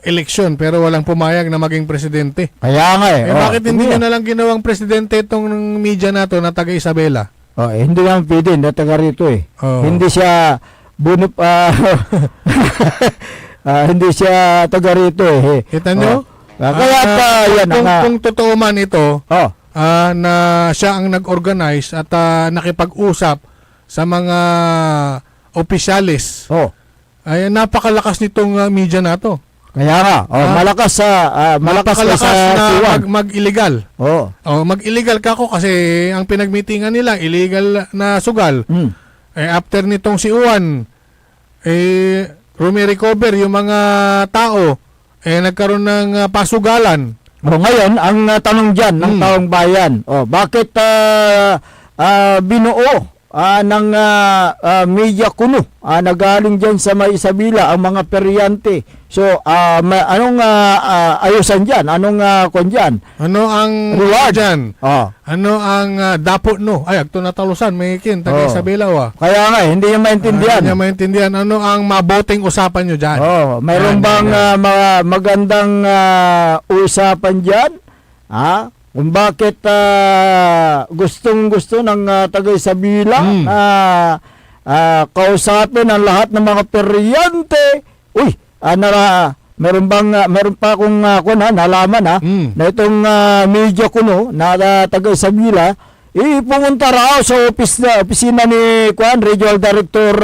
eleksyon pero walang pumayag na maging presidente. Kaya nga bakit hindi nyo na lang ginawang presidente itong media na to na taga Isabela? Hindi naman pwede na taga rito Hindi siya hindi siya taga rito Kita nyo? Kaya kung totoo man ito na siya ang nag-organize at nakipag-usap sa mga opisyalis, ay napakalakas nitong media na to. Kaya nga, malakas sa mag-illegal. Mag-illegal kako kasi ang pinagmitingan nila illegal na sugal. After nitong si Juan, rumirecover yung mga tao, nagkaroon ng pasugalan. Ngayon, ang tanong dyan ng taong bayan, bakit binuo ng media kuno nagaling dyan sa may Isabela ang mga peryante? So, anong ayusan dyan? Anong kon dyan? Ano ang reward dyan? Ano ang dapo no? Ay, agto natalusan, may taga Isabela Kaya nga, hindi niya maintindihan. Hindi niya maintindihan. Ano ang mabuting usapan nyo dyan? Mayroon bang magandang usapan dyan? Kung bakit gustong-gusto ng taga Isabela kausapin ang lahat ng mga peryante. Uy, meron pa akong nalaman na itong media kuno na taga Isabela, pumunta raw sa opisina ni Regional Director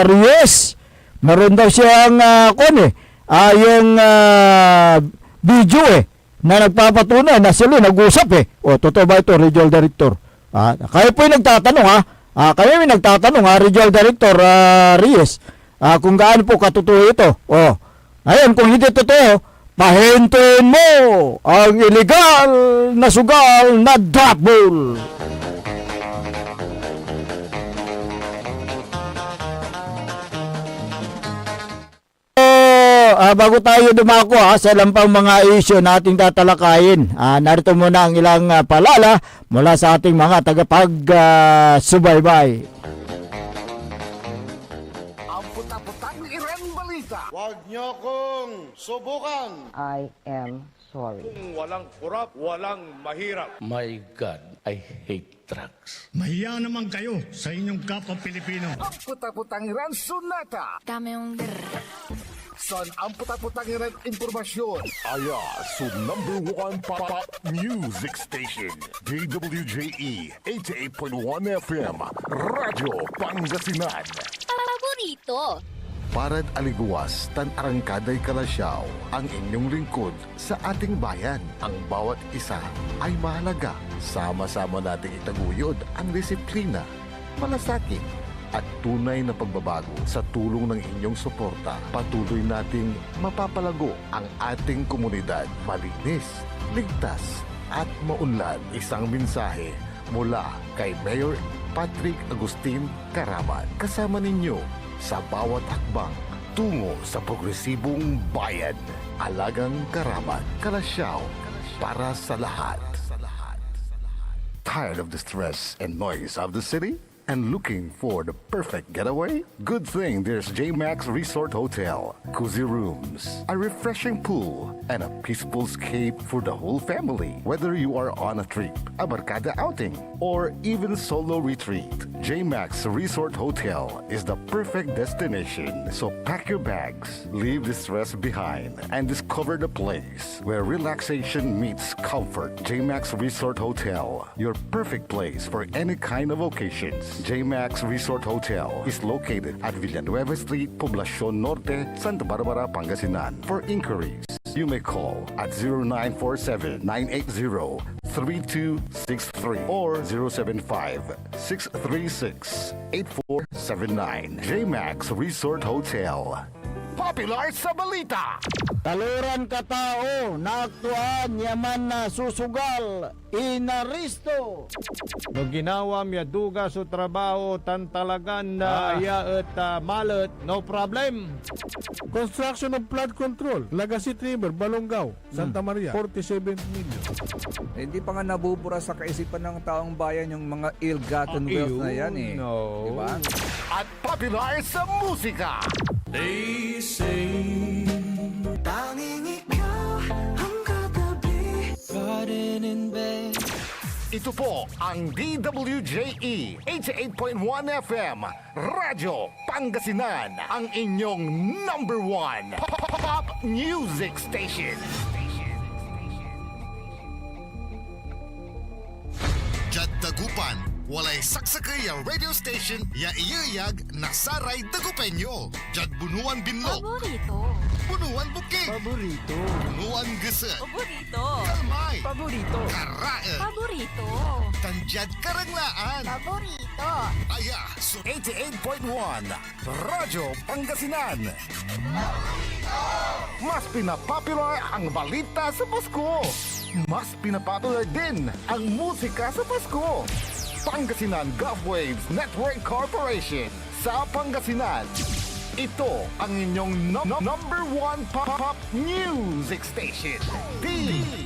Reyes. Meron daw siyang yung video na nagpapatunay na sila nag-usap totoo ba ito, Regional Director? Kayo po yung nagtatanong kayo yung nagtatanong Regional Director Reyes, kung gaano po katotoo ito. Ayun, kung hindi totoo, pahintuin mo ang illegal na sugal na double. Bago tayo dumako sa ilang pang mga issue na ating tatalakayin, narito muna ang ilang palala mula sa ating mga tagapag-subaybay. Ang puta-putang Iran Balita. Huwag niyo kong subukan. I am sorry. Kung walang kurap, walang mahirap. My God, I hate drugs. Mahiya naman kayo sa inyong kapwa Pilipino. Ang puta-putang Iran Sunata. Dame un Son ang puta-putang Iran impormasyon. Aya, so #1 pop music station. DWJE 88.1 FM. Radyo Pangasinan. Paborito. Parad aliguas, tan arangkaday kalasyaw, ang inyong lingkod sa ating bayan. Ang bawat isa ay mahalaga. Sama-sama nating itaguyod ang disiplina, malasakit, at tunay na pagbabago. Sa tulong ng inyong suporta, patuloy nating mapapalago ang ating komunidad. Malinis, ligtas, at maunlad. Isang mensahe mula kay Mayor Patrick Agustin Caraman. Kasama ninyo sa bawat hakbang tungo sa progresibong bayan. Alagang Caraman, Kalasyaw, para sa lahat. Tired of the stress and noise of the city? And looking for the perfect getaway? Good thing there's JMax Resort Hotel. Cozy rooms, a refreshing pool, and a peaceful escape for the whole family. Whether you are on a trip, a barkada outing, or even solo retreat, JMax Resort Hotel is the perfect destination. So pack your bags, leave the stress behind, and discover the place where relaxation meets comfort. JMax Resort Hotel, your perfect place for any kind of occasions. JMax Resort Hotel is located at Villanueva Street, Poblacion Norte, Santa Barbara, Pangasinan. For inquiries, you may call at 0947-980-3263 or 075-636-8479. JMax Resort Hotel. Popular sa balita. Taluran katao, naaktuan, yaman na susugal, inaristo. No ginawa miya duga sa trabaho tan talagan na at malet, no problem. Construction of flood control, Lagasit River, Balongaw, Santa Maria, 47 million. Hindi pa nga nabubura sa kaisipan ng taong bayan yung mga ill-gotten wealth na yan No. Diba? At popular sa musika. They say tanging ikaw ang katabi pa rin in bed. Ito po ang DWJE 88.1 FM Radyo Pangasinan, ang inyong #1 pop music station. Jad Dagupan, walay saksakay a radio station ya iyayag na saray Dagupenyo. Jad Bunuan Binlog, Paborito. Bunuan Bukid, Paborito. Bunuan Geset, Paborito. Kalmay, Paborito. Karaen, Paborito. Tanjad Karanglaan. Paborito. Aya, so 88.1 Radyo Pangasinan. Mas pinapopular ang balita sa Pasko. Mas pinapopular din ang musika sa Pasko. Pangasinan Golfwaves Network Corporation sa Pangasinan. Ito ang inyong #1 pop music station. DWJE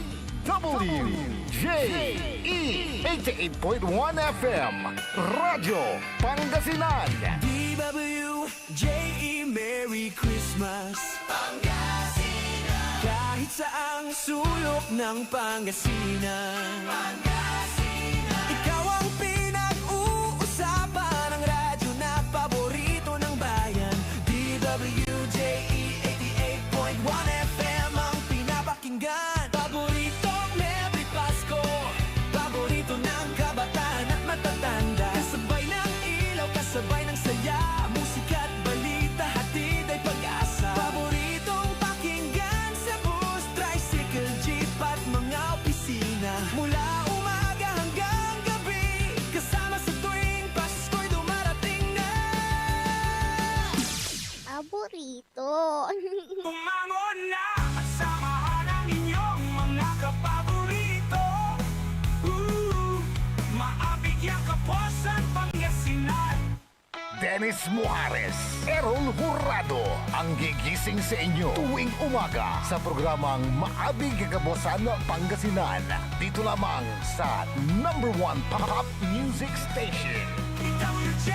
88.1 FM Radyo Pangasinan. DWJE Merry Christmas Pangasinan. Kahit saang sulok ng Pangasinan, Ikaw ang pinag-uusapan ng radyo na paborito. Dennis Muares, Errol Hurado, ang gigising sa inyo tuwing umaga sa programang Maabig Kabuasan Pangasinan. Dito lamang sa number 1 Pop Music Station. DWJ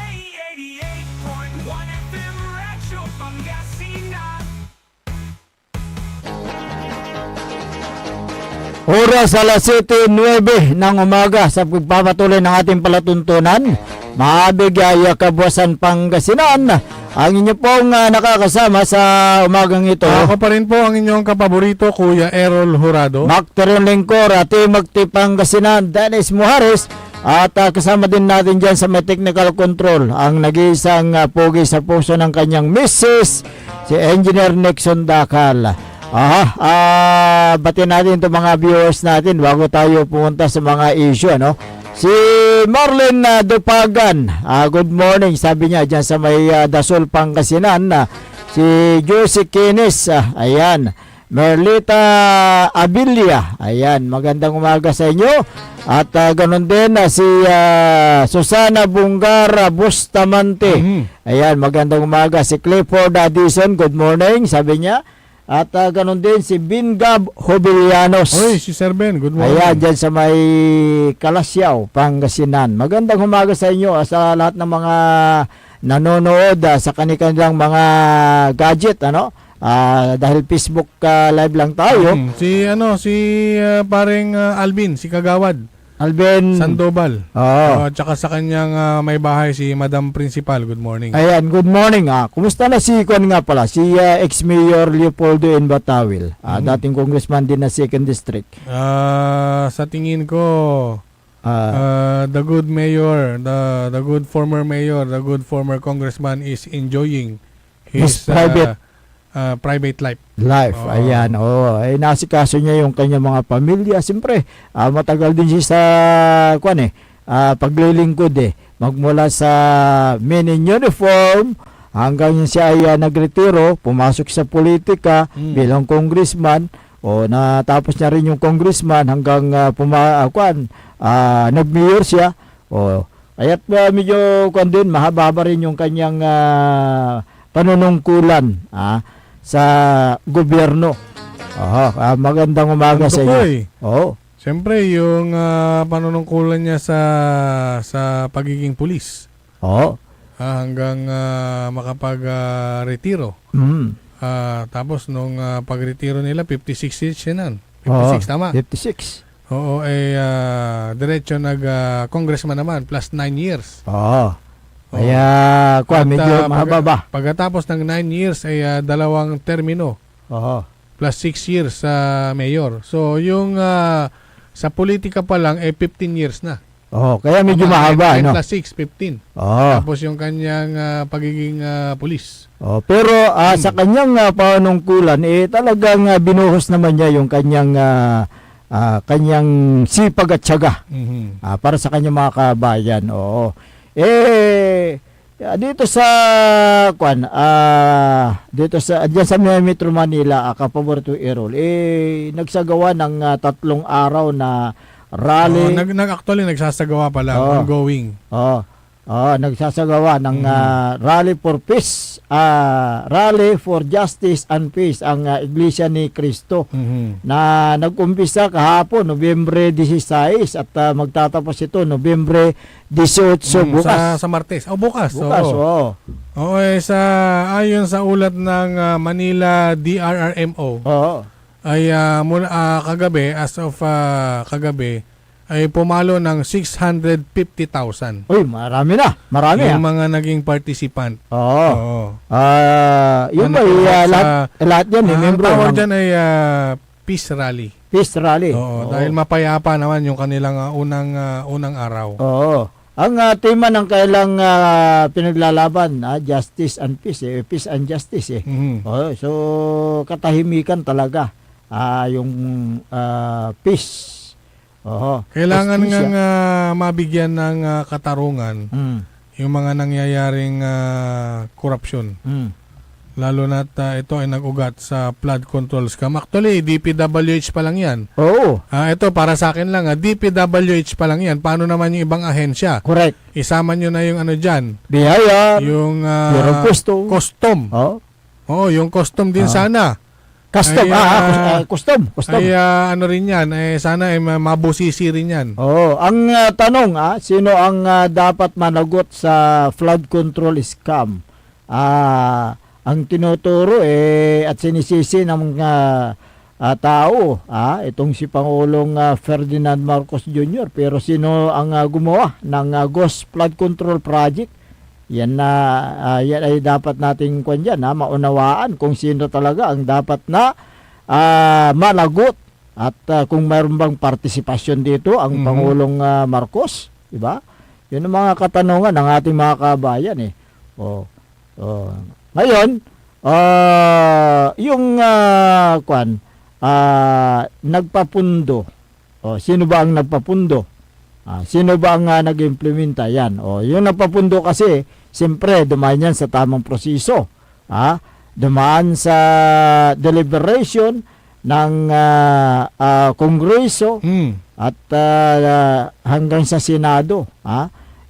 88.1 FM Radyo Pangasinan. Oras alas 7:09 ng umaga sa pagpapatuloy ng ating palatuntunan. Maabig ay Kabuasan Pangasinan. Ang inyo pong nakakasama sa umagang ito. Ako pa rin po ang inyong kapaborito, Kuya Errol Hurado. Mactorion Lengcor, Timagti Pangasinan, Dennis Muares. At kasama din natin dyan sa may technical control ang nag-iisang pogi sa puso ng kanyang misis, si Engineer Nixon Dakal. Batiin natin itong mga viewers natin bago tayo pumunta sa mga issue, ano? Si Marlon Dupagan, good morning, sabi niya dyan sa may Dasol Pangasinan. Si Josie Kines, ayan. Merlita Abilia, ayan, magandang umaga sa inyo. At ganun din si Susana Bungara Bustamante, ayan, magandang umaga. Si Clifford Addison, good morning, sabi niya. At ganun din si Bingab Hobilianos. Oy, si Sir Ben, good morning. Ayan, dyan sa may Kalasyaw, Pangasinan. Magandang umaga sa inyo, sa lahat ng mga nanonood sa kanilang mga gadget, ano? Dahil Facebook live lang tayo. Si paring Alvin, si Kagawad. Alvin Sandoval. Oo. Tsaka sa kanyang may bahay, si Madam Principal. Good morning. Ayan, good morning. Kumusta na si Kwan nga pala? Si ex-mayor Leopoldo N. Batawil. Dating congressman din na 2nd District. Sa tingin ko, the good mayor, the good former mayor, the good former congressman is enjoying his private life. Ayan, nasikaso niya yung kanyang mga pamilya. Siyempre, matagal din siya sa paglilingkod magmula sa men in uniform hanggang siya ay nagretiro, pumasok sa politika bilang congressman, natapos niya rin yung congressman hanggang nag-mayor siya. Kaya't medyo din, mahaba rin yung kanyang panunungkulan sa gobyerno. Magandang umaga sa inyo. Siyempre, yung panunungkulan niya sa pagiging pulis. Hanggang makapag-retiro. Tapos nung pag-retiro nila, 56 years siya 56, tama? 56. Oo, diretso nag-congressman naman, plus 9 years. Kaya, medyo mahaba. Pagkatapos ng 9 years ay 2 termino. Plus 6 years sa mayor. So, yung sa politika pa lang, 15 years na. Kaya medyo mahaba, no? Plus 6, 15. Tapos yung kanyang pagiging pulis. Pero sa kanyang panungkulan, talagang binuhos naman niya yung kanyang sipag at tiyaga para sa kanyang mga kabayan. Dito sa diyan sa Metro Manila, kapaborito Errol, nagsagawa ng 3 araw na rally. Actually nagsasagawa pa lang, ongoing. Nagsasagawa ng Rally for Peace, Rally for Justice and Peace, ang Iglesia ni Cristo, na nag-umpisa kahapon, Nobyembre 16, at magtatapos ito, Nobyembre 18, bukas. Sa Martes. Bukas. Ayon sa ulat ng Manila DRRMO, ay kagabi, as of kagabi, ay pumalo ng 650,000. Uy, marami na. Yung mga naging participant. Yun ba, lahat yan, membro. Tawag dyan ay Peace Rally. Peace Rally. Dahil mapayapa naman yung kanilang unang araw. Ang tema ng kailang pinaglalaban, justice and peace, peace and justice. So, katahimikan talaga yung peace. Kailangan nga mabigyan ng katarungan yung mga nangyayaring korupsyon. Lalo na ito ay nag-ugat sa flood control scam. Actually, DPWH pa lang yan. Oo. Ito, para sa akin lang, DPWH pa lang yan. Paano naman yung ibang ahensya? Correct. Isama nyo na yung ano dyan. Bihaya. Yung Bureau Custom. custom. Oo. Oo, yung custom din sana. Custom. Custom. Ay, ano rin yan. Sana mabusisi rin yan. Oo. Ang tanong, sino ang dapat managot sa flood control scam? Ang tinuturo at sinisisi ng mga tao, itong si Pangulong Ferdinand Marcos Jr. Pero sino ang gumawa ng Ghost Flood Control Project? Yan ay dapat nating maunawaan kung sino talaga ang dapat na managot at kung mayroon bang partisipasyon dito ang Pangulong Marcos, di ba? Yun ang mga katanungan ng ating mga kabayan Ngayon, yung nagpapundo. Sino ba ang nagpapundo? Sino ba ang nag-implementa yan? Yung nagpapundo kasi, siyempre, dumaan yan sa tamang proseso. Dumaan sa deliberation ng Kongreso at hanggang sa Senado.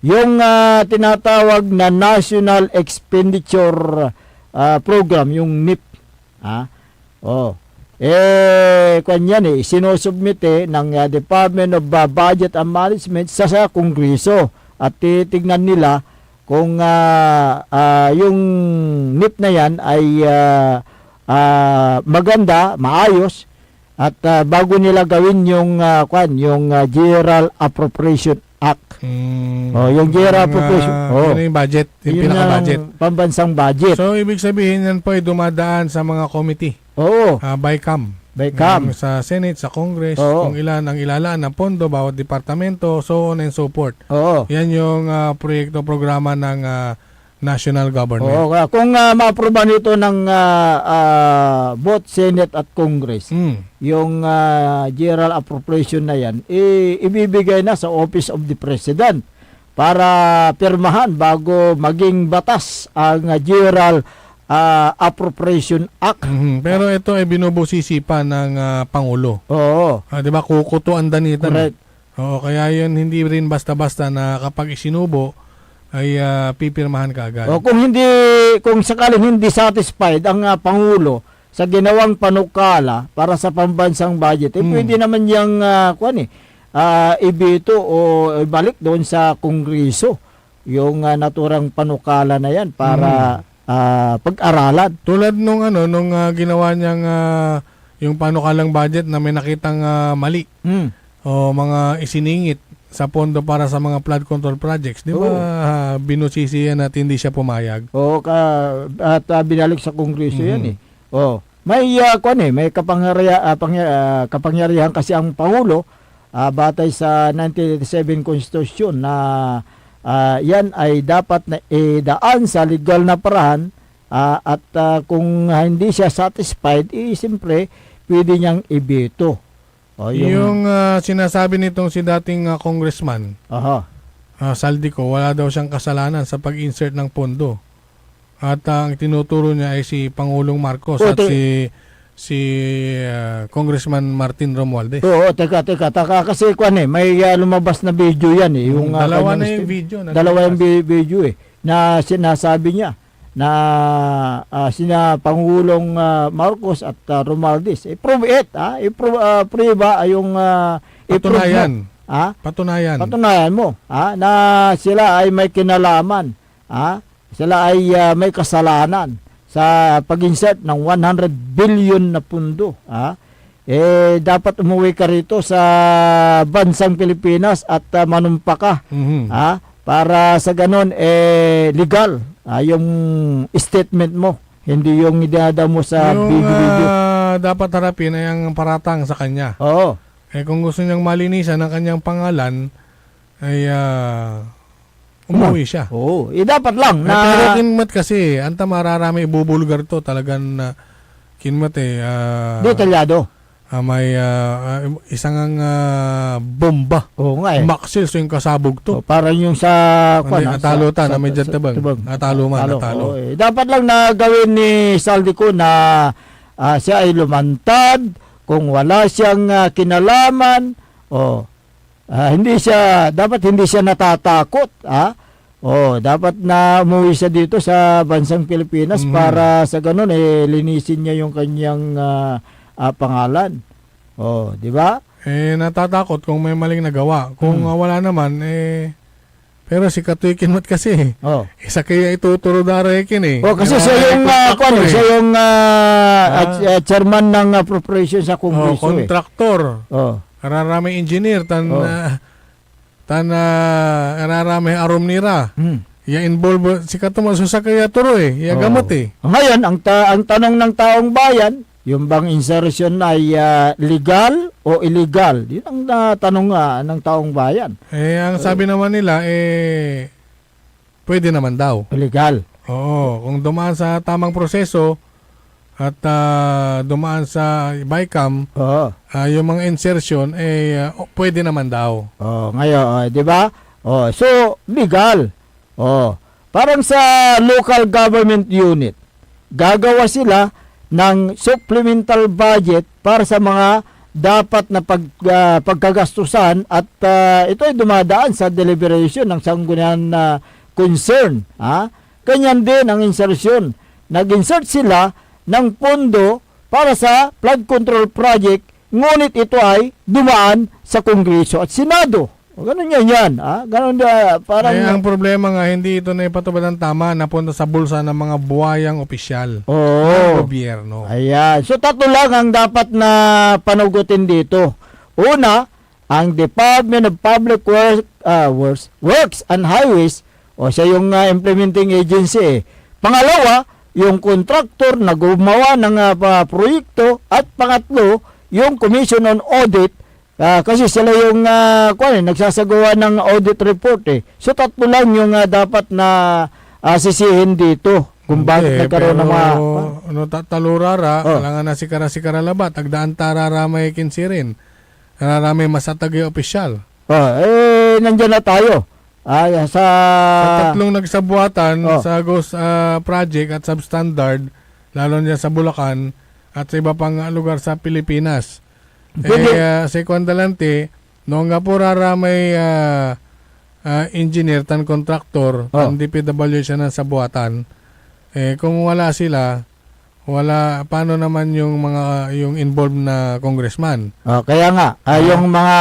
Yung tinatawag na National Expenditure Program, yung NIP. Sinusubmite ng Department of Budget and Management sa Kongreso at titignan nila kung yung NIP na yan ay maganda, maayos at bago nila gawin yung General Appropriation Act. Yung General Appropriation. Yun yung budget, yung pinaka-budget. Pambansang budget. So, ibig sabihin yan po ay dumadaan sa mga committee. By CAM. Sa Senate, sa Congress, kung ilan ang ilalaan ng pondo, bawat departamento, so on and so forth. Yan yung proyekto, programa ng national government. Kung ma-aproba nito ng both Senate at Congress, yung General Appropriation na yan, ibibigay na sa Office of the President para pirmahan bago maging batas ang General Appropriation Act. Pero ito ay binubusisi pa ng Pangulo. Di ba? Kukutuan danitan. Correct. Kaya yun hindi rin basta-basta na kapag isinubo ay pipirmahan ka agad. Kung sakaling hindi satisfied ang Pangulo sa ginawang panukala para sa pambansang budget, pwede naman yung ibito o ibalik doon sa Kongreso yung naturang panukala na yan para pag-aralan. Tulad nung ginawa niyang yung panukalang budget na may nakitang mali o mga isiningit sa pondo para sa mga flood control projects, di ba binusisi yan at hindi siya pumayag? At binalik sa Kongreso yan May kapangyarihan kasi ang Pangulo batay sa 1987 Constitution na yan ay dapat na idaan sa legal na paraan at kung hindi siya satisfied, siyempre pwede niyang ibito. Yung sinasabi nitong si dating congressman, Saldico, wala daw siyang kasalanan sa pag-insert ng pondo. At ang tinuturo niya ay si Pangulong Marcos at si Congressman Martin Romualdez. Teka kasi may lumabas na video yan yung dalawa na yung video. Dalawa yung video na sinasabi niya na sina Pangulong Marcos at Romualdez. Prove it, prueba yung patunayan. Patunayan mo na sila ay may kinalaman. Sila ay may kasalanan sa pag-insert ng 100 billion na pundo. Dapat umuwi ka rito sa bansang Pilipinas at manumpa ka. Para sa ganon legal yung statement mo, hindi yung idada mo sa video. Dapat harapin ay ang paratang sa kanya. Kung gusto niyang malinisan ang kanyang pangalan ay umuwi siya. Dapat lang na pero kinmat kasi anta mararami ibubulgar to talagang kinmat detalyado. may isang bomba. Oo nga eh. Maxil, so yung kasabog to. Parang yung sa Natalo ta na may tabang. Natalo man, natalo. Dapat lang na gawin ni Saldico na siya ay lumantad kung wala siyang kinalaman. Dapat hindi siya natatakot. Dapat na umuwi siya dito sa bansang Pilipinas para sa ganun linisin niya yung kanyang pangalan. Di ba? Natatakot kung may maling nagawa. Kung wala naman, pero si Katoy Kinmat kasi, isa kaya ituturo darekin kasi siya yung, chairman ng appropriation sa Kongreso. Kontraktor. Araramay engineer, araramay arom nira. Ya involve si Katoy sa kaya turo ya gamot Ngayon, ang tanong ng taong bayan, yung bang insertion ay legal o illegal? Yun ang tanong ng taong bayan. Ang sabi naman nila, pwede naman daw. Legal. Oo, kung dumaan sa tamang proseso at dumaan sa BICAM, yung mga insertion, pwede naman daw. Ngayon, di ba? So, legal. Parang sa local government unit, gagawa sila ng supplemental budget para sa mga dapat na pagkagastusan at ito ay dumadaan sa deliberation ng sangguniang concern. Ganyan din ang insertion. Nag-insert sila ng pondo para sa flood control project, ngunit ito ay dumaan sa Kongreso at Senado. Ganun yan. Ganun parang ang problema nga, hindi ito na ipatubad ng tama, napunta sa bulsa ng mga buhayang opisyal ng gobyerno. Ayan. So, tatlo lang ang dapat na panugutin dito. Una, ang Department of Public Works and Highways, siya yung implementing agency. Pangalawa, yung contractor na gumawa ng proyekto. At pangatlo, yung Commission on Audit, kasi sila yung nagsasagawa ng audit report So tatlo lang yung dapat na sisihin dito kung bakit nagkaroon ng mga talurara, kailangan na sikara labat, agdaan tarara may kinsirin. Nararami masatagay opisyal. Nandiyan na tayo. Sa tatlong nagsabuatan sa Ghost Project at Substandard, lalo niya sa Bulacan at sa iba pang lugar sa Pilipinas. Sa Kwandalante, noong nga po may engineer tan contractor, ang DPW siya na sa buhatan. Kung wala sila, paano naman yung involved na congressman? Kaya nga, yung mga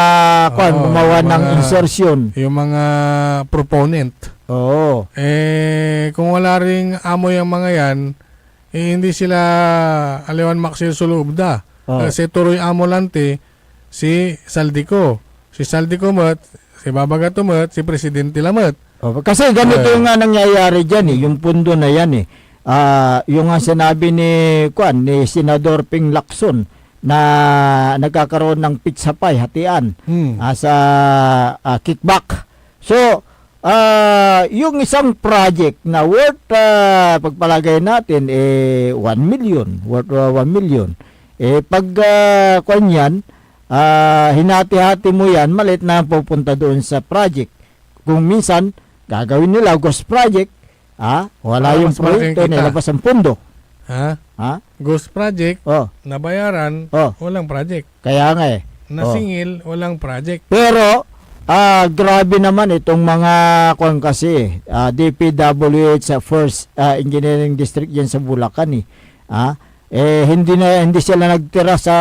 gumawa ng insertion. Yung mga proponent. Kung wala ring amoy ang mga yan, hindi sila aliwan maksil sulubda. Kasi turoy amolante si Saldico. Si Saldico mat, si Babaga tumat, si Presidente lamat. Kasi ganito yung nangyayari dyan yung pundo na yan yung sinabi ni Senador Ping Lacson na nagkakaroon ng pizza pie, hatian sa kickback. So, yung isang project na worth pagpalagay natin 1 million, worth 1 million. Pag kanyan, hinati-hati mo yan, maliit na pupunta doon sa project. Kung minsan, gagawin nila ghost project, wala yung proyekto, nilabas ang pundo. Ghost project, nabayaran, walang project. Kaya nga Nasingil, walang project. Pero, grabe naman itong mga kasi, DPWH sa First Engineering District yan sa Bulacan hindi sila nagtira sa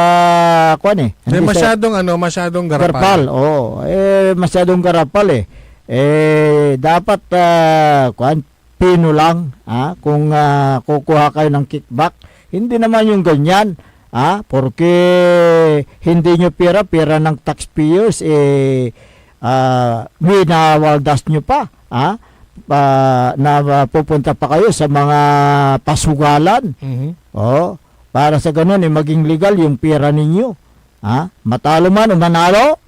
masyadong garapal. Masyadong garapal dapat pino lang kung kukuha kayo ng kickback. Hindi naman yung ganyan porque hindi nyo pera ng taxpayers winawaldas nyo pa na pupunta pa kayo sa mga pasugalan. Para sa ganun maging legal yung pera ninyo. Matalo man o manalo,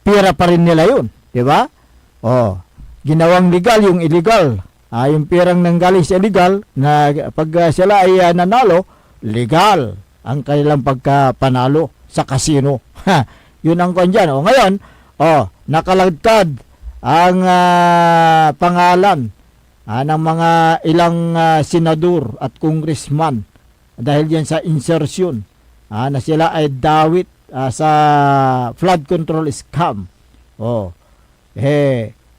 pera pa rin nila yun, di ba? Ginawang legal yung illegal. Yung perang nanggaling sa illegal na pag sila ay nanalo, legal ang kanilang pagkapanalo. sa casino. Yun ang kwan dyan. O ngayon, nakalagkad ang pangalan ng mga ilang senador at congressman dahil yan sa insertion na sila ay dawit sa flood control scam.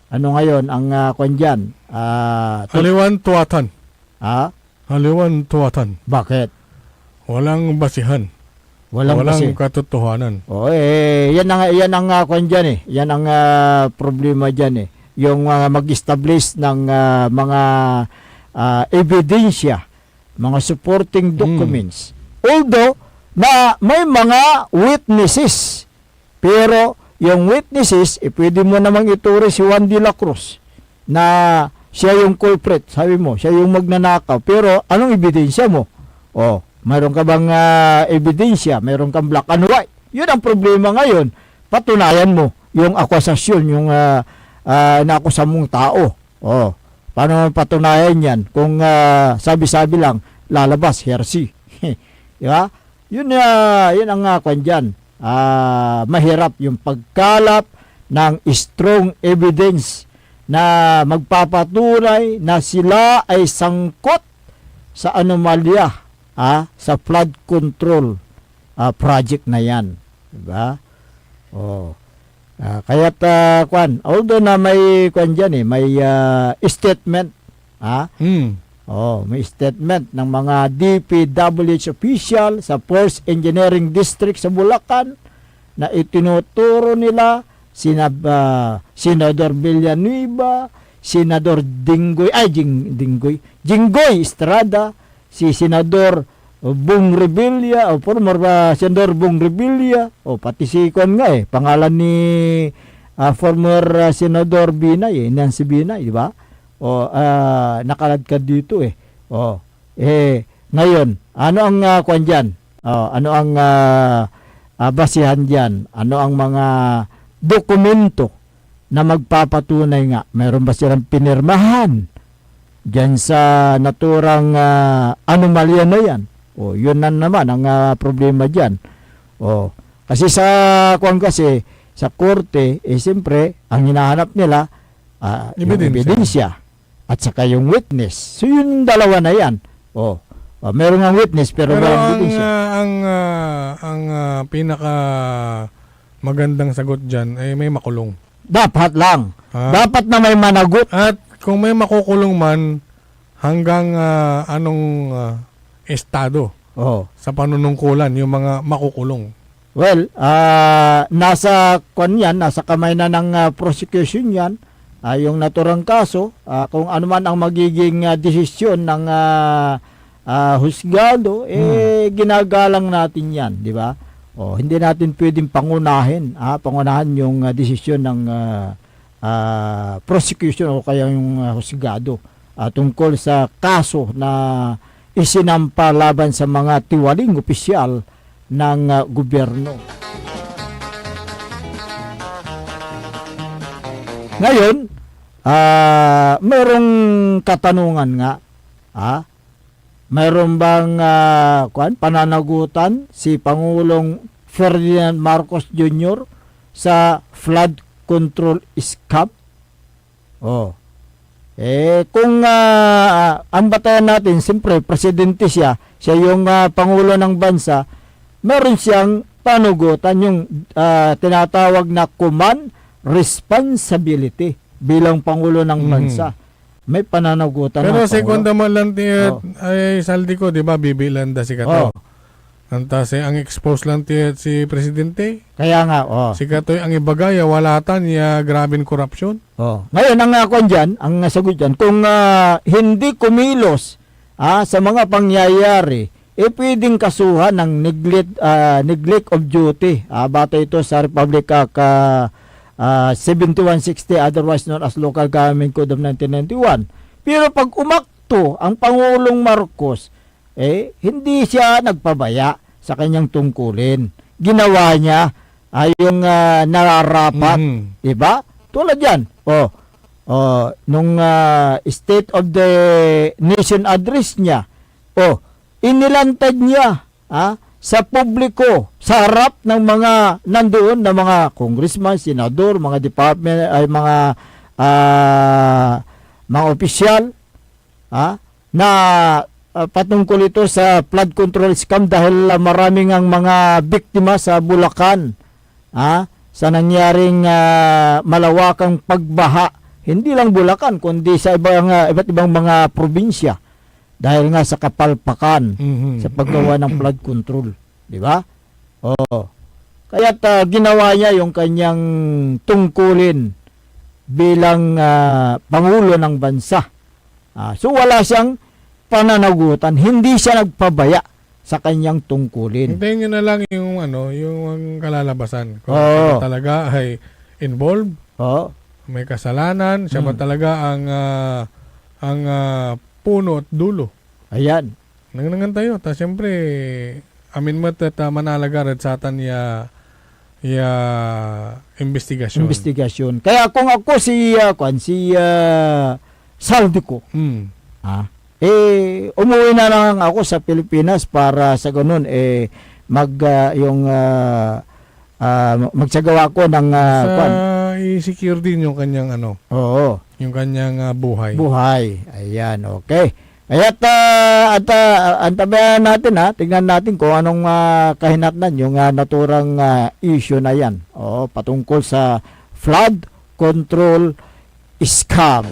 Ano ngayon ang kwan dyan? Haliwan tuwatan. Haliwan tuwatan. Bakit? Walang basihan. Walang katotohanan. Yan ang kwan dyan eh. Yan ang problema dyan eh. Yung mag-establish ng mga ebidensya, mga supporting documents. Although, na may mga witnesses. Pero, yung witnesses, pwede mo namang ituri si Juan de la Cruz na siya yung culprit. Sabi mo, siya yung magnanakaw. Pero, anong ebidensya mo? Mayroon ka bang ebidensya? Mayroon kang black and white? Yun ang problema ngayon. Patunayan mo yung akusasyon, yung inakusa mong tao. Paano patunayan yan? Kung sabi-sabi lang, lalabas, heresy. Diba? Yun ang kwan dyan. Mahirap yung pagkalap ng strong evidence na magpapatunay na sila ay sangkot sa anomalya sa flood control project na yan. Diba? Kaya't although na may kwan dyan may statement may statement ng mga DPWH official sa First Engineering District sa Bulacan na itinuturo nila Senador Villanueva, Senador Jinggoy Estrada, si Senador Bong Revilla, former Senador Bong Revilla, pati si Kwan nga pangalan ni former Senador Binay, Nancy Binay, di ba? Nakaladkad dito ngayon, ano ang kwan dyan? Ano ang basihan dyan? Ano ang mga dokumento na magpapatunay nga? Mayroon ba silang pinirmahan dyan sa naturang anomalya na yan? Yun na naman ang problema dyan. Kasi sa kwan kasi, sa korte, siyempre, ang hinahanap nila, yung ebidensya at saka yung witness. So, yung dalawa na yan. Meron ng witness, pero walang ebidensya. Ang pinaka magandang sagot dyan ay may makulong. Dapat lang. Dapat na may managot. At kung may makukulong man, hanggang anong estado sa panunungkulan yung mga makukulong? Well, nasa kamay na ng prosecution yan, yung naturang kaso, kung ano man ang magiging desisyon ng husgado, ginagalang natin yan, di ba? Hindi natin pwedeng pangunahin yung desisyon ng prosecution o kaya yung husgado tungkol sa kaso na isinampa laban sa mga tiwaling opisyal ng gobyerno. Ngayon, mayroong katanungan nga, mayroon bang pananagutan si Pangulong Ferdinand Marcos Jr. sa flood control scam? Kung ang batayan natin, siyempre, presidente siya yung Pangulo ng bansa, meron siyang panugutan yung tinatawag na command responsibility bilang Pangulo ng bansa. May pananagutan. Pero sekunda man lang ay saldi ko, di ba, bibilan da si Kato. Ang expose lang si Presidente. Kaya nga, si Katoy ang ibagaya, walatan niya grabing korupsyon. Ngayon, ang sagot dyan, kung hindi kumilos sa mga pangyayari, pwedeng kasuhan ng neglect of duty. Bata ito sa Republic Act 7160, otherwise known as Local Government Code of 1991. Pero pag umakto ang Pangulong Marcos, hindi siya nagpabaya sa kanyang tungkulin. Ginawa niya yung nararapat. Diba? Tulad yan. Nung State of the Nation address niya, inilantad niya sa publiko, sa harap ng mga nandoon na mga congressman, senador, mga department, ay mga opisyal, na patungkol ito sa flood control scam dahil maraming ang mga biktima sa Bulacan, sa nangyaring malawakang pagbaha. Hindi lang Bulacan, kundi sa iba't ibang mga probinsya. Dahil nga sa kapalpakan sa paggawa ng flood control. Di ba? Oo. Kaya't ginawa niya yung kanyang tungkulin bilang Pangulo ng bansa. So wala siyang pananagutan. Hindi siya nagpabaya sa kanyang tungkulin. Hintayin nyo na lang yung, yung kalalabasan. Kung talaga ay involved, may kasalanan, siya ba talaga ang puno at dulo. Ayan. Nangangan tayo. Ta siyempre, amin mo at manalaga red satan ya investigasyon. Investigasyon. Kaya kung ako si Saldico, umuwi na lang ako sa Pilipinas para sa ganun magsagawa ko ng i-secure din yung kanyang yung kanyang buhay. Ayan, okay. Kaya't antabayan natin, tingnan natin kung anong kahinatnan yung naturang issue na yan. Patungkol sa flood control scam.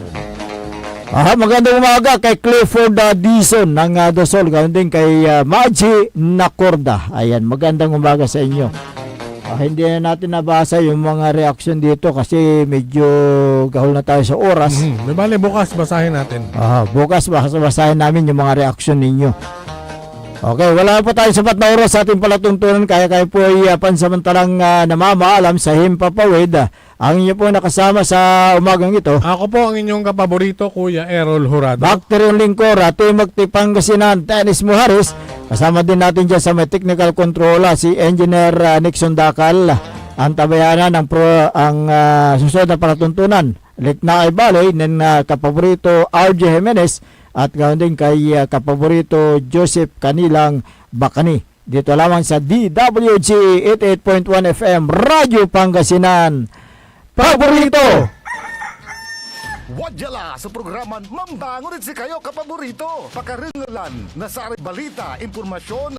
Magandang umaga kay Clifford Dizon ng Dosol, ganoon din kay Maji Nacorda. Ayan, magandang umaga sa inyo. Hindi na natin nabasa yung mga reaksyon dito kasi medyo gahol na tayo sa oras. Bale, bukas basahin natin. Bukas basahin namin yung mga reaksyon ninyo. Okay, wala pa tayo sapat na oras sa ating palatuntunan. Kaya kayo po ay pansamantalang namamaalam sa Himpapawid. Ang inyo po nakasama sa umagang ito. Ako po ang inyong kapaborito, Kuya Errol Jurado. Bakteryon Lingkor, Timothy Pangasinan, Dennis Muharis. Kasama din natin dyan sa may technical controller si Engineer Nixon Dakal. Ang tabayanan ang susunod na palatuntunan. Likna Ibaloy ng kapaborito RJ Jimenez at ganoon din kay kapaborito Joseph Kanilang Bakani. Dito lamang sa DWG 88.1 FM Radyo Pangasinan. Paborito! Wadyala sa programan Mambangon si kayo kapaborito. Pakaringalan na sa balita, impormasyon,